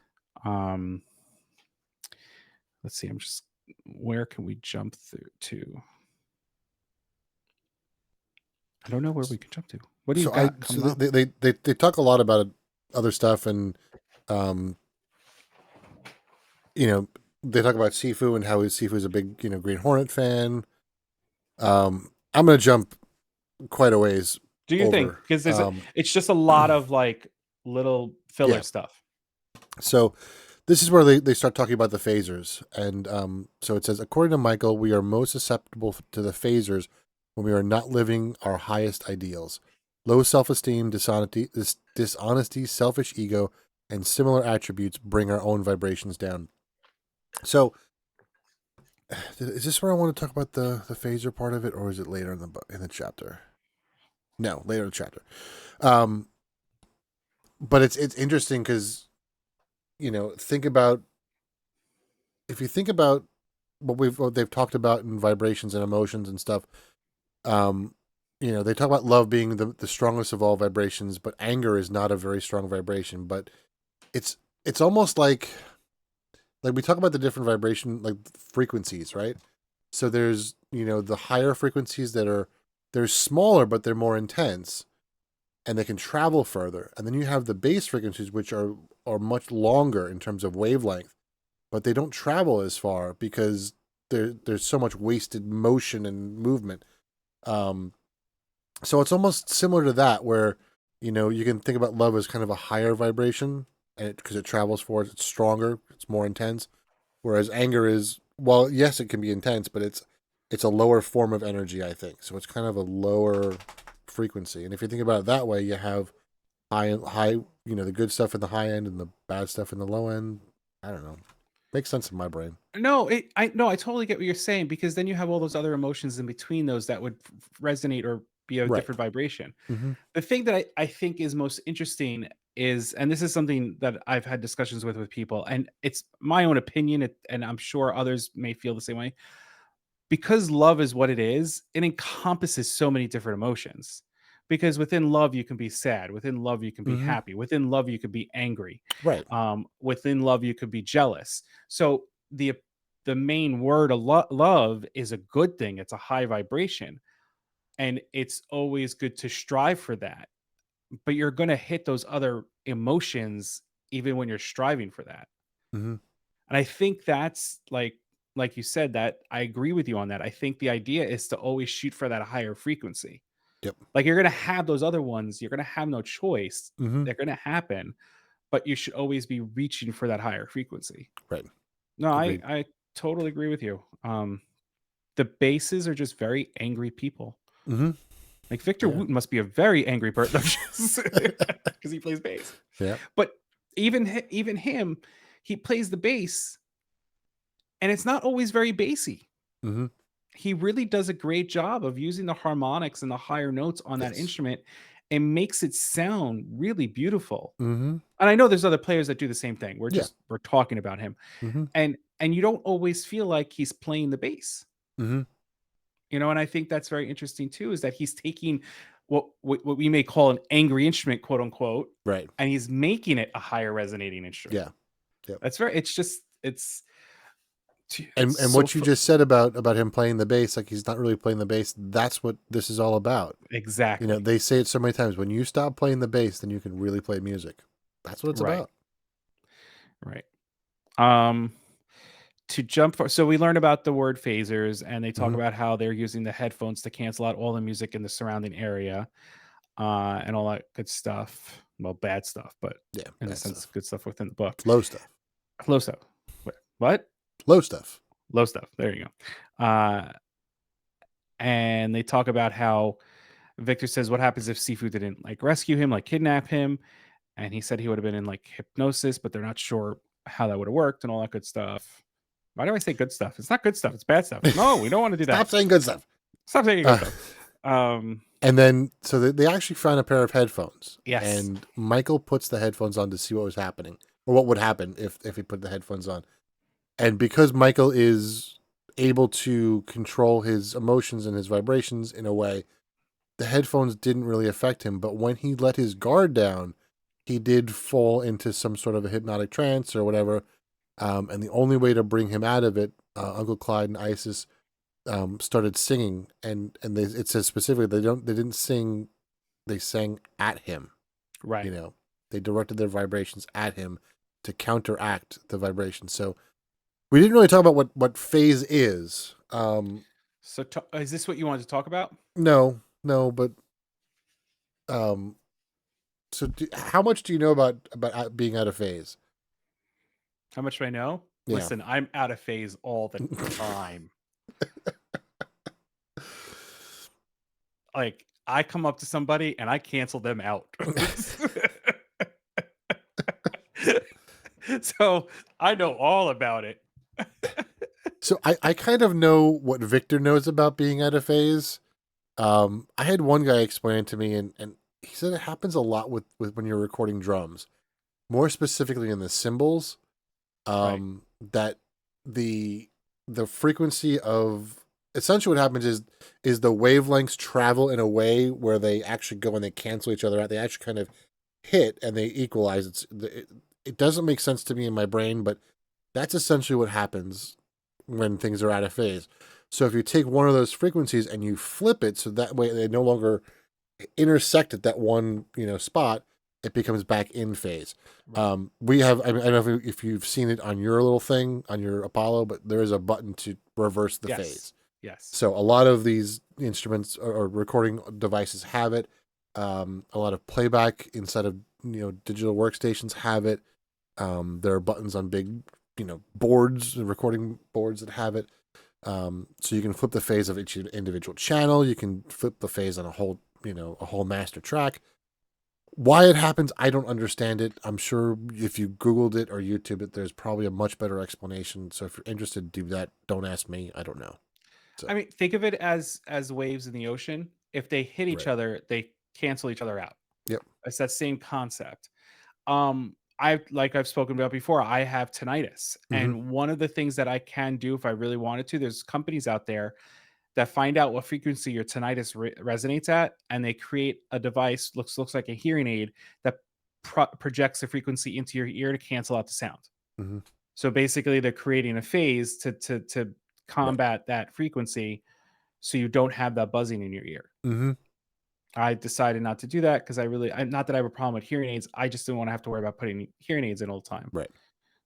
Let's see. Where can we jump through to? I don't know where we can jump to. What do you got? So they talk a lot about other stuff, and they talk about Sifu and how Sifu is a big, Green Hornet fan. I'm gonna jump quite a ways Do you think? over. Because it's just a lot of like little filler Yeah. stuff. So this is where they start talking about the phasers. And so it says, according to Michael, we are most susceptible to the phasers when we are not living our highest ideals. Low self-esteem, dishonesty, selfish ego, and similar attributes bring our own vibrations down. So is this where I want to talk about the phaser part of it, or is it later in the chapter? No, later in the chapter. Um, but it's interesting because think about, if you think about what they've talked about in vibrations and emotions and stuff. Um, they talk about love being the strongest of all vibrations, but anger is not a very strong vibration. But it's almost like we talk about the different vibration like frequencies, right? So there's the higher frequencies they're smaller but they're more intense and they can travel further. And then you have the base frequencies which are much longer in terms of wavelength, but they don't travel as far because there's so much wasted motion and movement. Um, so it's almost similar to that where you can think about love as kind of a higher vibration and because it travels forward, it's stronger, it's more intense. Whereas anger is, well, yes, it can be intense, but it's a lower form of energy, I think. So it's kind of a lower frequency. And if you think about it that way, you have high, the good stuff in the high end and the bad stuff in the low end. I don't know. Makes sense in my brain. No, I totally get what you're saying because then you have all those other emotions in between those that would resonate or be a Right. different vibration. Mm-hmm. The thing that I think is most interesting is, and this is something that I've had discussions with people, and it's my own opinion, and I'm sure others may feel the same way. Because love is what it is, it encompasses so many different emotions. Because within love, you can be sad. Within love, you can be Mm-hmm. happy. Within love, you could be angry. Right. Within love, you could be jealous. So the main word of love is a good thing. It's a high vibration, and it's always good to strive for that. But you're going to hit those other emotions even when you're striving for that. Mm-hmm. And I think that's like you said, that I agree with you on that. I think the idea is to always shoot for that higher frequency. Yep. Like you're going to have those other ones, you're going to have no choice. Mm-hmm. They're going to happen, but you should always be reaching for that higher frequency. Right. No, I Agreed. I totally agree with you. The bases are just very angry people. Mm-hmm. Like Victor Yeah. Wooten must be a very angry person because he plays bass. Yeah. But even him, he plays the bass, and it's not always very bassy. Mm-hmm. He really does a great job of using the harmonics and the higher notes on that Yes. instrument and makes it sound really beautiful. Mm-hmm. And I know there's other players that do the same thing. Yeah. We're talking about him. Mm-hmm. And you don't always feel like he's playing the bass. Mm-hmm. And I think that's very interesting too, is that he's taking what we may call an angry instrument, quote unquote, Right. and he's making it a higher resonating instrument. Yeah. Yep. That's very it's And so what you just said about him playing the bass, like he's not really playing the bass, that's what this is all about. exactly They say it so many times. When you stop playing the bass, then you can really play music. That's what it's right. about. Right. Um to jump for so we learn about the word phasers, and they talk Mm-hmm. about how they're using the headphones to cancel out all the music in the surrounding area, and all that good stuff. Well, bad stuff, but Yeah, in a bad sense, stuff. good stuff within the book. Low stuff. Low stuff. What? Low stuff. Low stuff. There you go. And they talk about how Victor says, "What happens if Sifu didn't like rescue him, like kidnap him?" And he said he would have been in like hypnosis, but they're not sure how that would have worked and all that good stuff. Why do I say good stuff? It's not good stuff. It's bad stuff. No, we don't want to do Stop that. saying good stuff. Stop saying good Uh, stuff. Um, and then, so they actually found a pair of headphones. yes, And Michael puts the headphones on to see what was happening, or what would happen if he put the headphones on. And because Michael is able to control his emotions and his vibrations in a way, the headphones didn't really affect him. But when he let his guard down, he did fall into some sort of a hypnotic trance or whatever. And the only way to bring him out of it, Uncle Clyde and Isis started singing, and it says specifically they didn't sing, they sang at him. right. They directed their vibrations at him to counteract the vibrations. So We didn't really talk about what phase is. So is this what you wanted to talk about? No, no, but um, so how much do you know about being out of phase? How much do I know? Yeah. Listen, I'm out of phase all the time. Like, I come up to somebody and I cancel them out. So I know all about it. So I kind of know what Victor knows about being out of phase. I had one guy explain it to me, and he said it happens a lot with when you're recording drums, more specifically in the cymbals. Right. That the frequency of essentially what happens is the wavelengths travel in a way where they actually go and they cancel each other out. They actually kind of hit and they equalize. It doesn't make sense to me in my brain, but that's essentially what happens when things are out of phase. So if you take one of those frequencies and you flip it so that way they no longer intersect at that one spot, it becomes back in phase. Right. We have I don't know if you've seen it on your little thing on your Apollo, but there is a button to reverse the Yes. phase. Yes. So a lot of these instruments or recording devices have it. A lot of playback inside of digital workstations have it. There are buttons on big boards, recording boards that have it. So you can flip the phase of each individual channel. You can flip the phase on a whole master track. Why it happens, I don't understand it. I'm sure if you Googled it or YouTube it, there's probably a much better explanation. So if you're interested, do that. Don't ask me. I don't know. I So, mean, think of it as waves in the ocean. If they hit each right. other, they cancel each other out. Yep. It's that same concept. I've spoken about before, I have tinnitus. Mm-hmm. And one of the things that I can do if I really wanted to, there's companies out there that find out what frequency your tinnitus resonates at, and they create a device looks like a hearing aid that projects the frequency into your ear to cancel out the sound. Mm-hmm. So basically, they're creating a phase to Right. combat that frequency, so you don't have that buzzing in your ear. Mm-hmm. I decided not to do that because not that I have a problem with hearing aids. I just didn't want to have to worry about putting hearing aids in all the time. Right.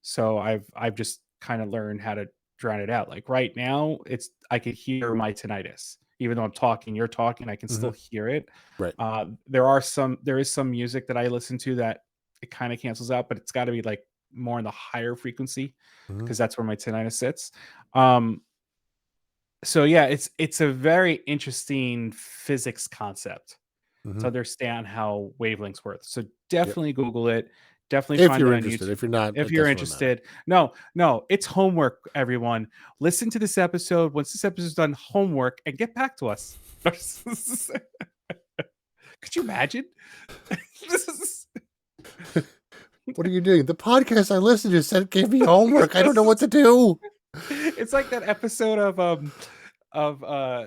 So I've just kind of learned how to drown it out. Like right now, I could hear my tinnitus. Even though I'm talking, you're talking, I can Mm-hmm. still hear it. Right. There is some music that I listen to that it kind of cancels out, but it's got to be like more in the higher frequency Mm-hmm. because that's where my tinnitus sits. Um, so yeah, it's a very interesting physics concept Mm-hmm. to understand how wavelengths work. So Yep. definitely Google it. Definitely If find it you're on interested. YouTube If you're not, if it you're doesn't really matter. interested. No, no, it's homework, everyone. Listen to this episode. Once this episode's done, homework, and get back to us. Could you imagine? This is What are you doing? The podcast I listened to said gave me homework. I don't know what to do. it's like that episode of uh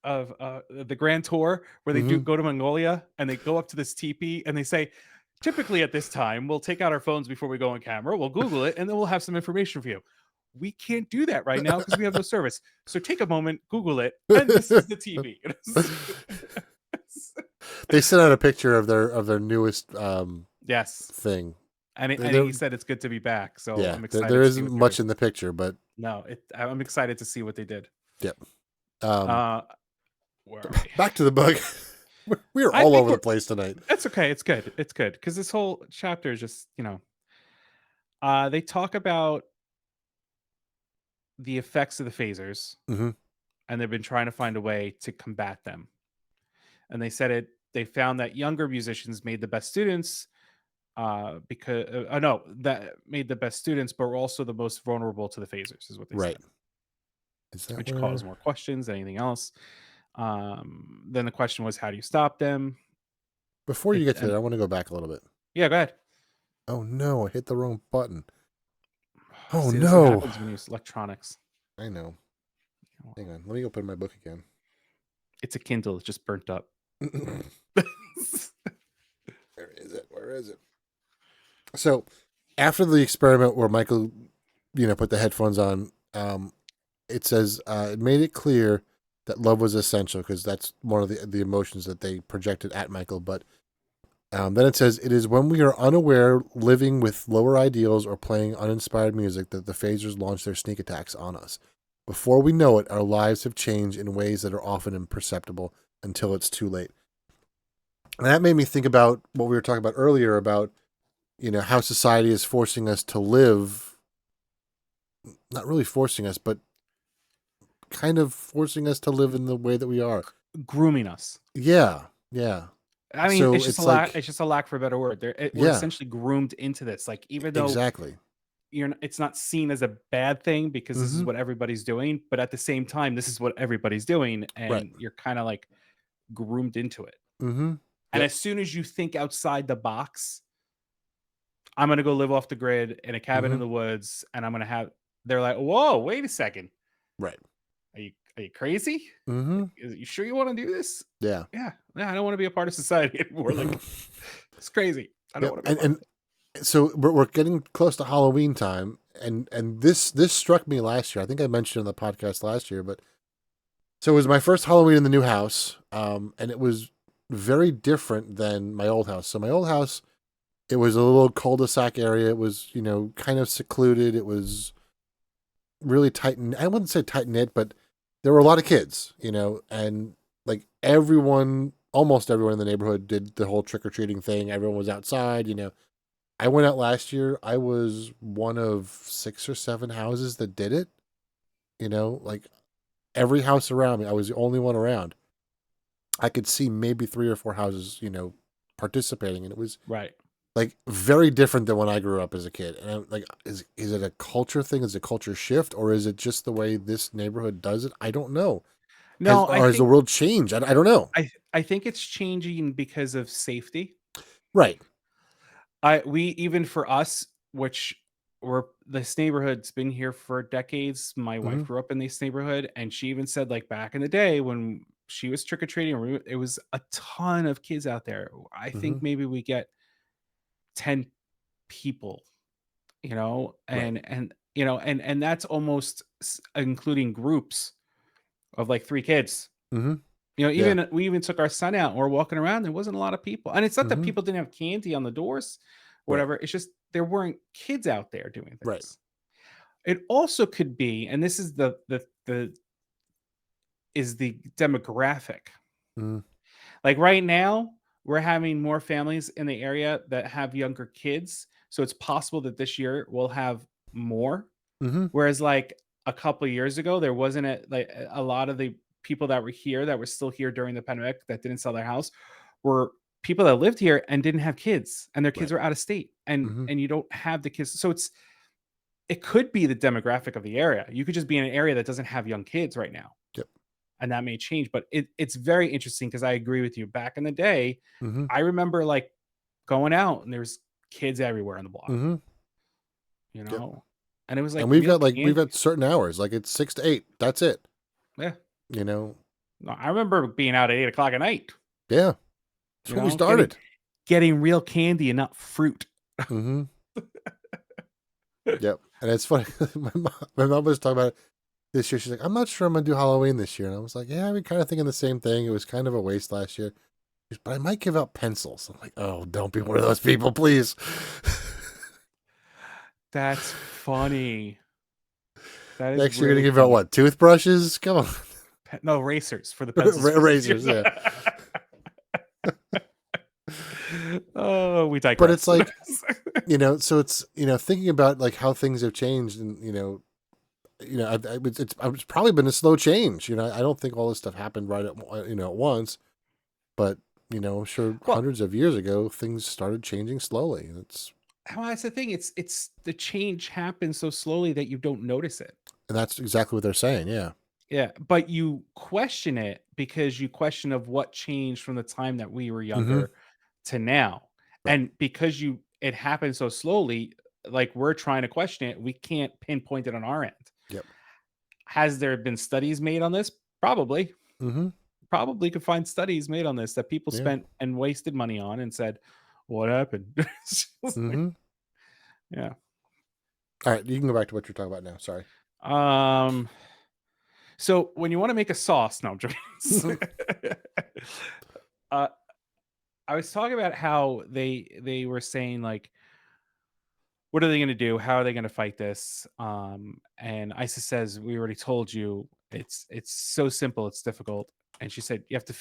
the Grand Tour where they do Mm-hmm. go to Mongolia and they go up to this teepee and they say, typically at this time we'll take out our phones before we go on camera, we'll Google it, and then we'll have some information for you. We can't do that right now because we have no service. So take a moment, Google it, and this is the TV. They sent out a picture of their newest Yes. thing. And he said it's good to be back. So Yeah, I'm there excited to see isn't what they're much in the picture, but no, I'm excited to see what they did. yep. Um, Uh where are we? back to the book. We're I all think over the we're place tonight. That's okay. It's good. It's good because this whole chapter is just, they talk about the effects of the phasers, Mm-hmm. and they've been trying to find a way to combat them. And they said they found that younger musicians made the best students because no, that made the best students, but were also the most vulnerable to the phasers, is what they Right. said, Is that which caused where? more questions than anything else. Then the question was, how do you stop them? Before you It get to and that, I want to go back a little bit. Yeah, go ahead. Oh no, I hit the wrong button. Oh See, this is what no. happens when you use electronics. I know. Hang on. Let me open my book again. It's a Kindle. It's just burnt up. Where is it? Where is it? So, after the experiment where Michael, put the headphones on, it says it made it clear that love was essential because that's one of the emotions that they projected at Michael. But Then it says, it is when we are unaware, living with lower ideals, or playing uninspired music that the phasers launch their sneak attacks on us. Before we know it, our lives have changed in ways that are often imperceptible until it's too late. And that made me think about what we were talking about earlier about, how society is forcing us to live, not really forcing us, but kind of forcing us to live in the way that we are. Grooming us. Yeah. Yeah. I mean, So it's just a it's lack. like, It's just a lack for a better word. We're yeah, essentially groomed into this. Like, even though exactly. it's not seen as a bad thing because this is Mm-hmm. what everybody's doing, but at the same time, this is what everybody's doing, Right. and you're kind of like groomed into it. Mm-hmm. And Yep. as soon as you think outside the box, I'm gonna go live off the grid in a cabin Mm-hmm. in the woods, and I'm gonna have. They're like, "Whoa, wait a second, Right. are you crazy? Mm-hmm. You sure you want to do this?" Yeah. Yeah, I don't want to be a part of society anymore. Like, it's crazy. I don't Yep. want to be a part of And it. so we're getting close to Halloween time, and this struck me last year. I think I mentioned it on the podcast last year, but so it was my first Halloween in the new house, and it was very different than my old house. So my old house, it was a little cul-de-sac area. It was, kind of secluded. It was really tight, and I wouldn't say tight knit, but there were a lot of kids, and like almost everyone in the neighborhood did the whole trick or treating thing. Everyone was outside. I went out last year. I was one of 6 or 7 houses that did it. Like every house around me, I was the only one around. I could see maybe 3 or 4 houses, participating, and it was Right. like very different than when I grew up as a kid. And I'm like, is it a culture thing? Is it a culture shift, or is it just the way this neighborhood does it? I don't know. Has No, I or has the think world changed? I don't know. I think it's changing because of safety. Right. We even for us, which we're this neighborhood's been here for decades. My wife Mm-hmm. grew up in this neighborhood, and she even said, like, back in the day when she was trick or treating, it was a ton of kids out there. I Mm-hmm. think maybe we get 10 people, Right. and that's almost including groups of like 3 kids. Mm-hmm. Yeah. Even we even took our son out and we're walking around. There wasn't a lot of people. And it's not that Mm-hmm. people didn't have candy on the doors, Right. whatever. It's just there weren't kids out there doing Right. things. It also could be, and this is the demographic. Mm-hmm. Like right now, we're having more families in the area that have younger kids. So it's possible that this year we'll have more. Mm-hmm. Whereas like a couple of years ago, there wasn't a lot of the people that were here that were still here during the pandemic that didn't sell their house were people that lived here and didn't have kids, and their kids Right. were out of state, and Mm-hmm. and you don't have the kids. So it could be the demographic of the area. You could just be in an area that doesn't have young kids right now, Yep. and that may change. But it's very interesting because I agree with you. Back in the day, Mm-hmm. I remember like going out and there's kids everywhere on the block, Mm-hmm. you Yep. know, and it was like And real we've candy. got certain hours, like it's 6 to 8. That's it. Yeah. You know. No, I remember being out at 8 o'clock at night, Yeah. That's when we getting started. real candy and not fruit. Mm-hmm. Yep. And it's funny. My mom was talking about it this year. She's like, I'm not sure I'm gonna do Halloween this year. And I was like, yeah, we're kind of thinking the same thing. It was kind of a waste last year. She goes, but I might give out pencils. I'm like, oh, don't be one of those people, please. That's funny. That is Next year, you're gonna really give out funny. what? Toothbrushes? Come on. No, racers for the pencils for this year. Razors, yeah. Oh, we But it's digress. like, so it's, thinking about like how things have changed, and it's probably been a slow change. I don't think all this stuff happened right at once, but I'm sure Well, hundreds of years ago things started changing slowly. that's the thing. It's the change happens so slowly that you don't notice it. And that's exactly what they're saying. Yeah. Yeah, but you question it because you question of what changed from the time that we were Mm-hmm. younger to now. Right. And because it happened so slowly, like we're trying to question it, we can't pinpoint it on our end. Yep. Has there been studies made on this? Probably. Mm-hmm. Probably could find studies made on this that people Yeah. spent and wasted money on and said, what happened? It's just like, Mm-hmm. yeah. All right, you can go back to what you're talking about now. Sorry. Um so when you want to make a sauce, no, I'm joking. uh I was talking about how they were saying like, what are they going to do? How are they going to fight this? And Isis says, we already told you. It's so simple. It's difficult. And she said, you have to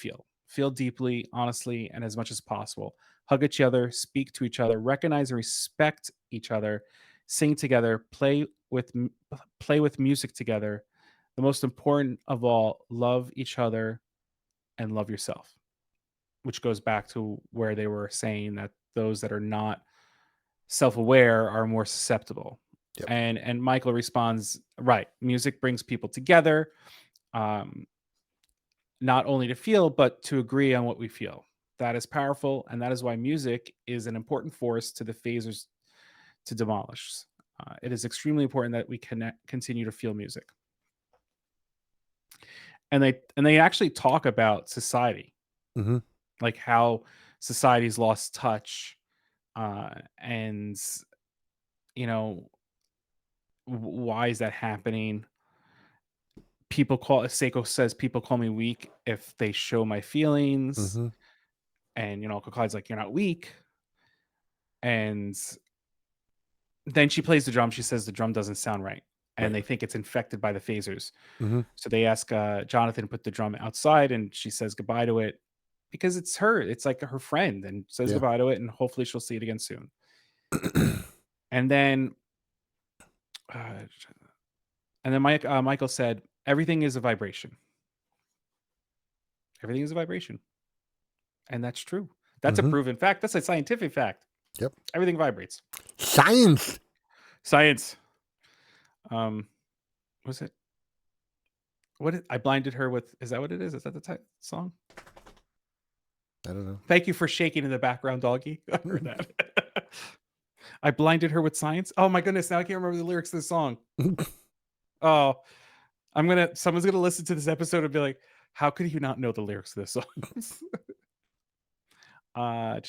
feel deeply, honestly, and as much as possible. Hug each other, speak to each other, recognize and respect each other, sing together, play with music together. The most important of all, love each other and love yourself, which goes back to where they were saying that those that are not self-aware are more susceptible. Yep. And Michael responds, right, music brings people together, um, not only to feel, but to agree on what we feel. That is powerful, and that is why music is an important force to the phasers to demolish. It is extremely important that we continue to feel music. And they actually talk about society, Mm-hmm. like how society's lost touch, and you know why is that happening. Seiko says people call me weak if they show my feelings, Mm-hmm. and Kakai's like, you're not weak. And then she plays the drum. She says the drum doesn't sound right, and Right. they think it's infected by the phasers. Mm-hmm. So they ask Jonathan to put the drum outside, and she says goodbye to it because it's her. It's like her friend, and says Yeah. goodbye to it, and hopefully she'll see it again soon. And then, uh, Michael said, "Everything is a vibration. Everything is a vibration," and that's true. That's a Mm-hmm. proven fact. That's a scientific fact. Yep. Everything vibrates. Science. Science. Was it? I blinded her with? Is that what it is? Is that the song? I don't know. Thank you for shaking in the background, doggy. I heard that. I blinded her with science. Oh my goodness! Now I can't remember the lyrics to the song. Oh, someone's gonna listen to this episode and be like, "How could you not know the lyrics to this song?" uh,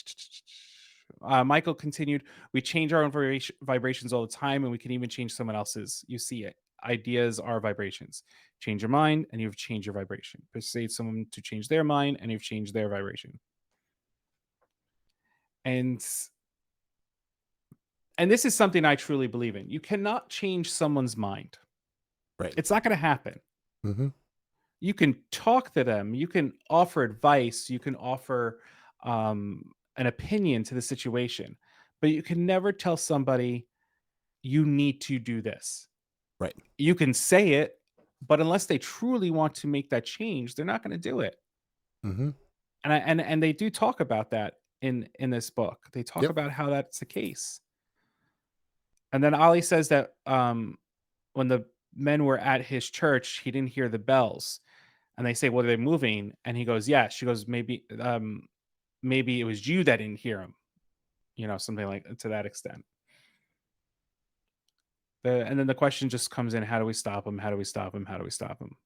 Michael continued, "We change our own vibrations all the time, and we can even change someone else's. You see it. Ideas are vibrations. Change your mind, and you've changed your vibration. Persuade someone to change their mind, and you've changed their vibration." And this is something I truly believe in. You cannot change someone's mind. Right. It's not going to happen. Mm-hmm. You can talk to them, you can offer advice, you can offer an opinion to the situation, but you can never tell somebody you need to do this. Right. You can say it, but unless they truly want to make that change, they're not going to do it. Mm-hmm. And they do talk about that in this book. They talk Yep. about how that's the case. And then Ali says that when the men were at his church, he didn't hear the bells. And they say, "Well, are they moving?" And he goes, "Yeah." She goes, maybe it was you that didn't hear him." Something like to that extent. And then the question just comes in: how do we stop him? How do we stop him? How do we stop him?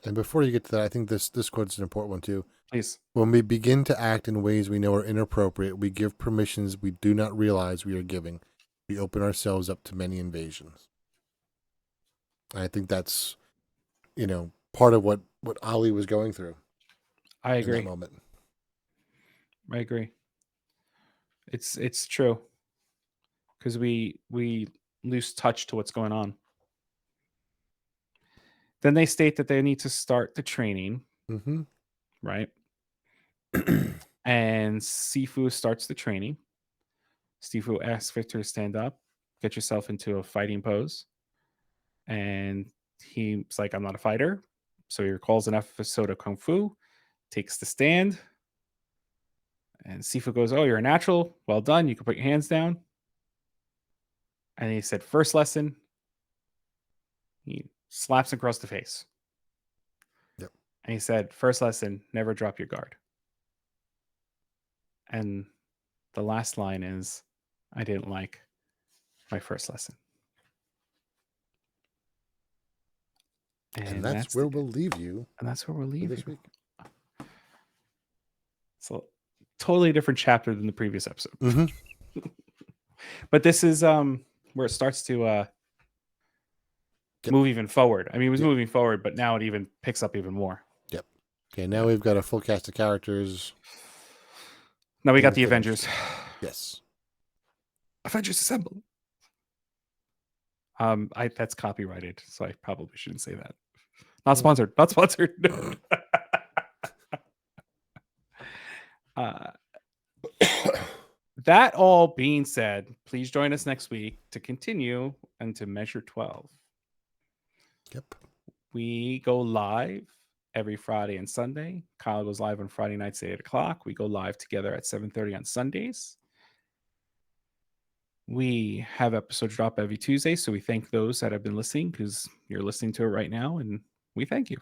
And before you get to that, I think this quote's an important one too. Please. When we begin to act in ways we know are inappropriate, we give permissions we do not realize we are giving. We open ourselves up to many invasions. And I think that's, part of what Ali was going through I in that agree. moment. I agree. It's true because we lose touch to what's going on. Then they state that they need to start the training, Mm-hmm. right? And Sifu starts the training. Sifu asks Victor to stand up, get yourself into a fighting pose. And he's like, I'm not a fighter. So he recalls an episode of Kung Fu, takes the stand. And Sifu goes, "Oh, you're a natural. Well done. You can put your hands down." And he said, "First lesson." He slaps him across the face. Yep. And he said, "First lesson, never drop your guard." And the last line is, "I didn't like my first lesson." And And that's where we'll leave you that's where we'll for leave this you. week. So totally different chapter than the previous episode. Mm-hmm. But this is where it starts to Yep. move even forward. I mean, it was Yep. moving forward, but now it even picks up even more. Yep. Okay, now we've got a full cast of characters. Now we got Things the get Avengers. interesting. Yes. Avengers Assemble. That's copyrighted, so I probably shouldn't say that. Not sponsored. Not sponsored. uh, that all being said, please join us next week to continue and to measure 12. Yep. We go live every Friday and Sunday. Kyle goes live on Friday nights at 8 o'clock. We go live together at 7:30 on Sundays. We have episodes drop every Tuesday, so we thank those that have been listening because you're listening to it right now, and we thank you.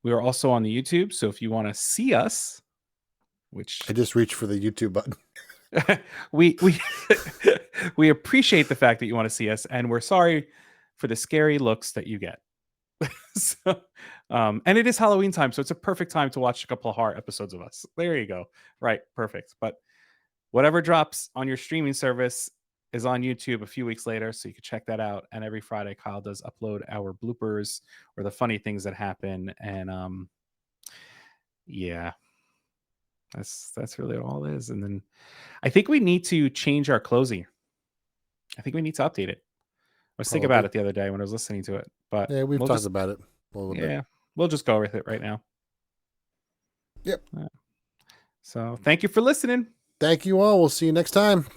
We are also on the YouTube, so if you want to see us, which I just reached for the YouTube button. we we appreciate the fact that you want to see us, and we're sorry for the scary looks that you get. So, and it is Halloween time, so it's a perfect time to watch a couple of horror episodes of us. There you go. Right, perfect. But whatever drops on your streaming service is on YouTube a few weeks later, so you can check that out. And every Friday, Kyle does upload our bloopers or the funny things that happen. And yeah, that's really all it is. And then I think we need to change our closing. I think we need to update it. I was thinking about Probably. it the other day when I was listening to it, but Yeah, we've talked about it a little bit. we'll just go with it right now. Yep. So thank you for listening. Thank you all. We'll see you next time.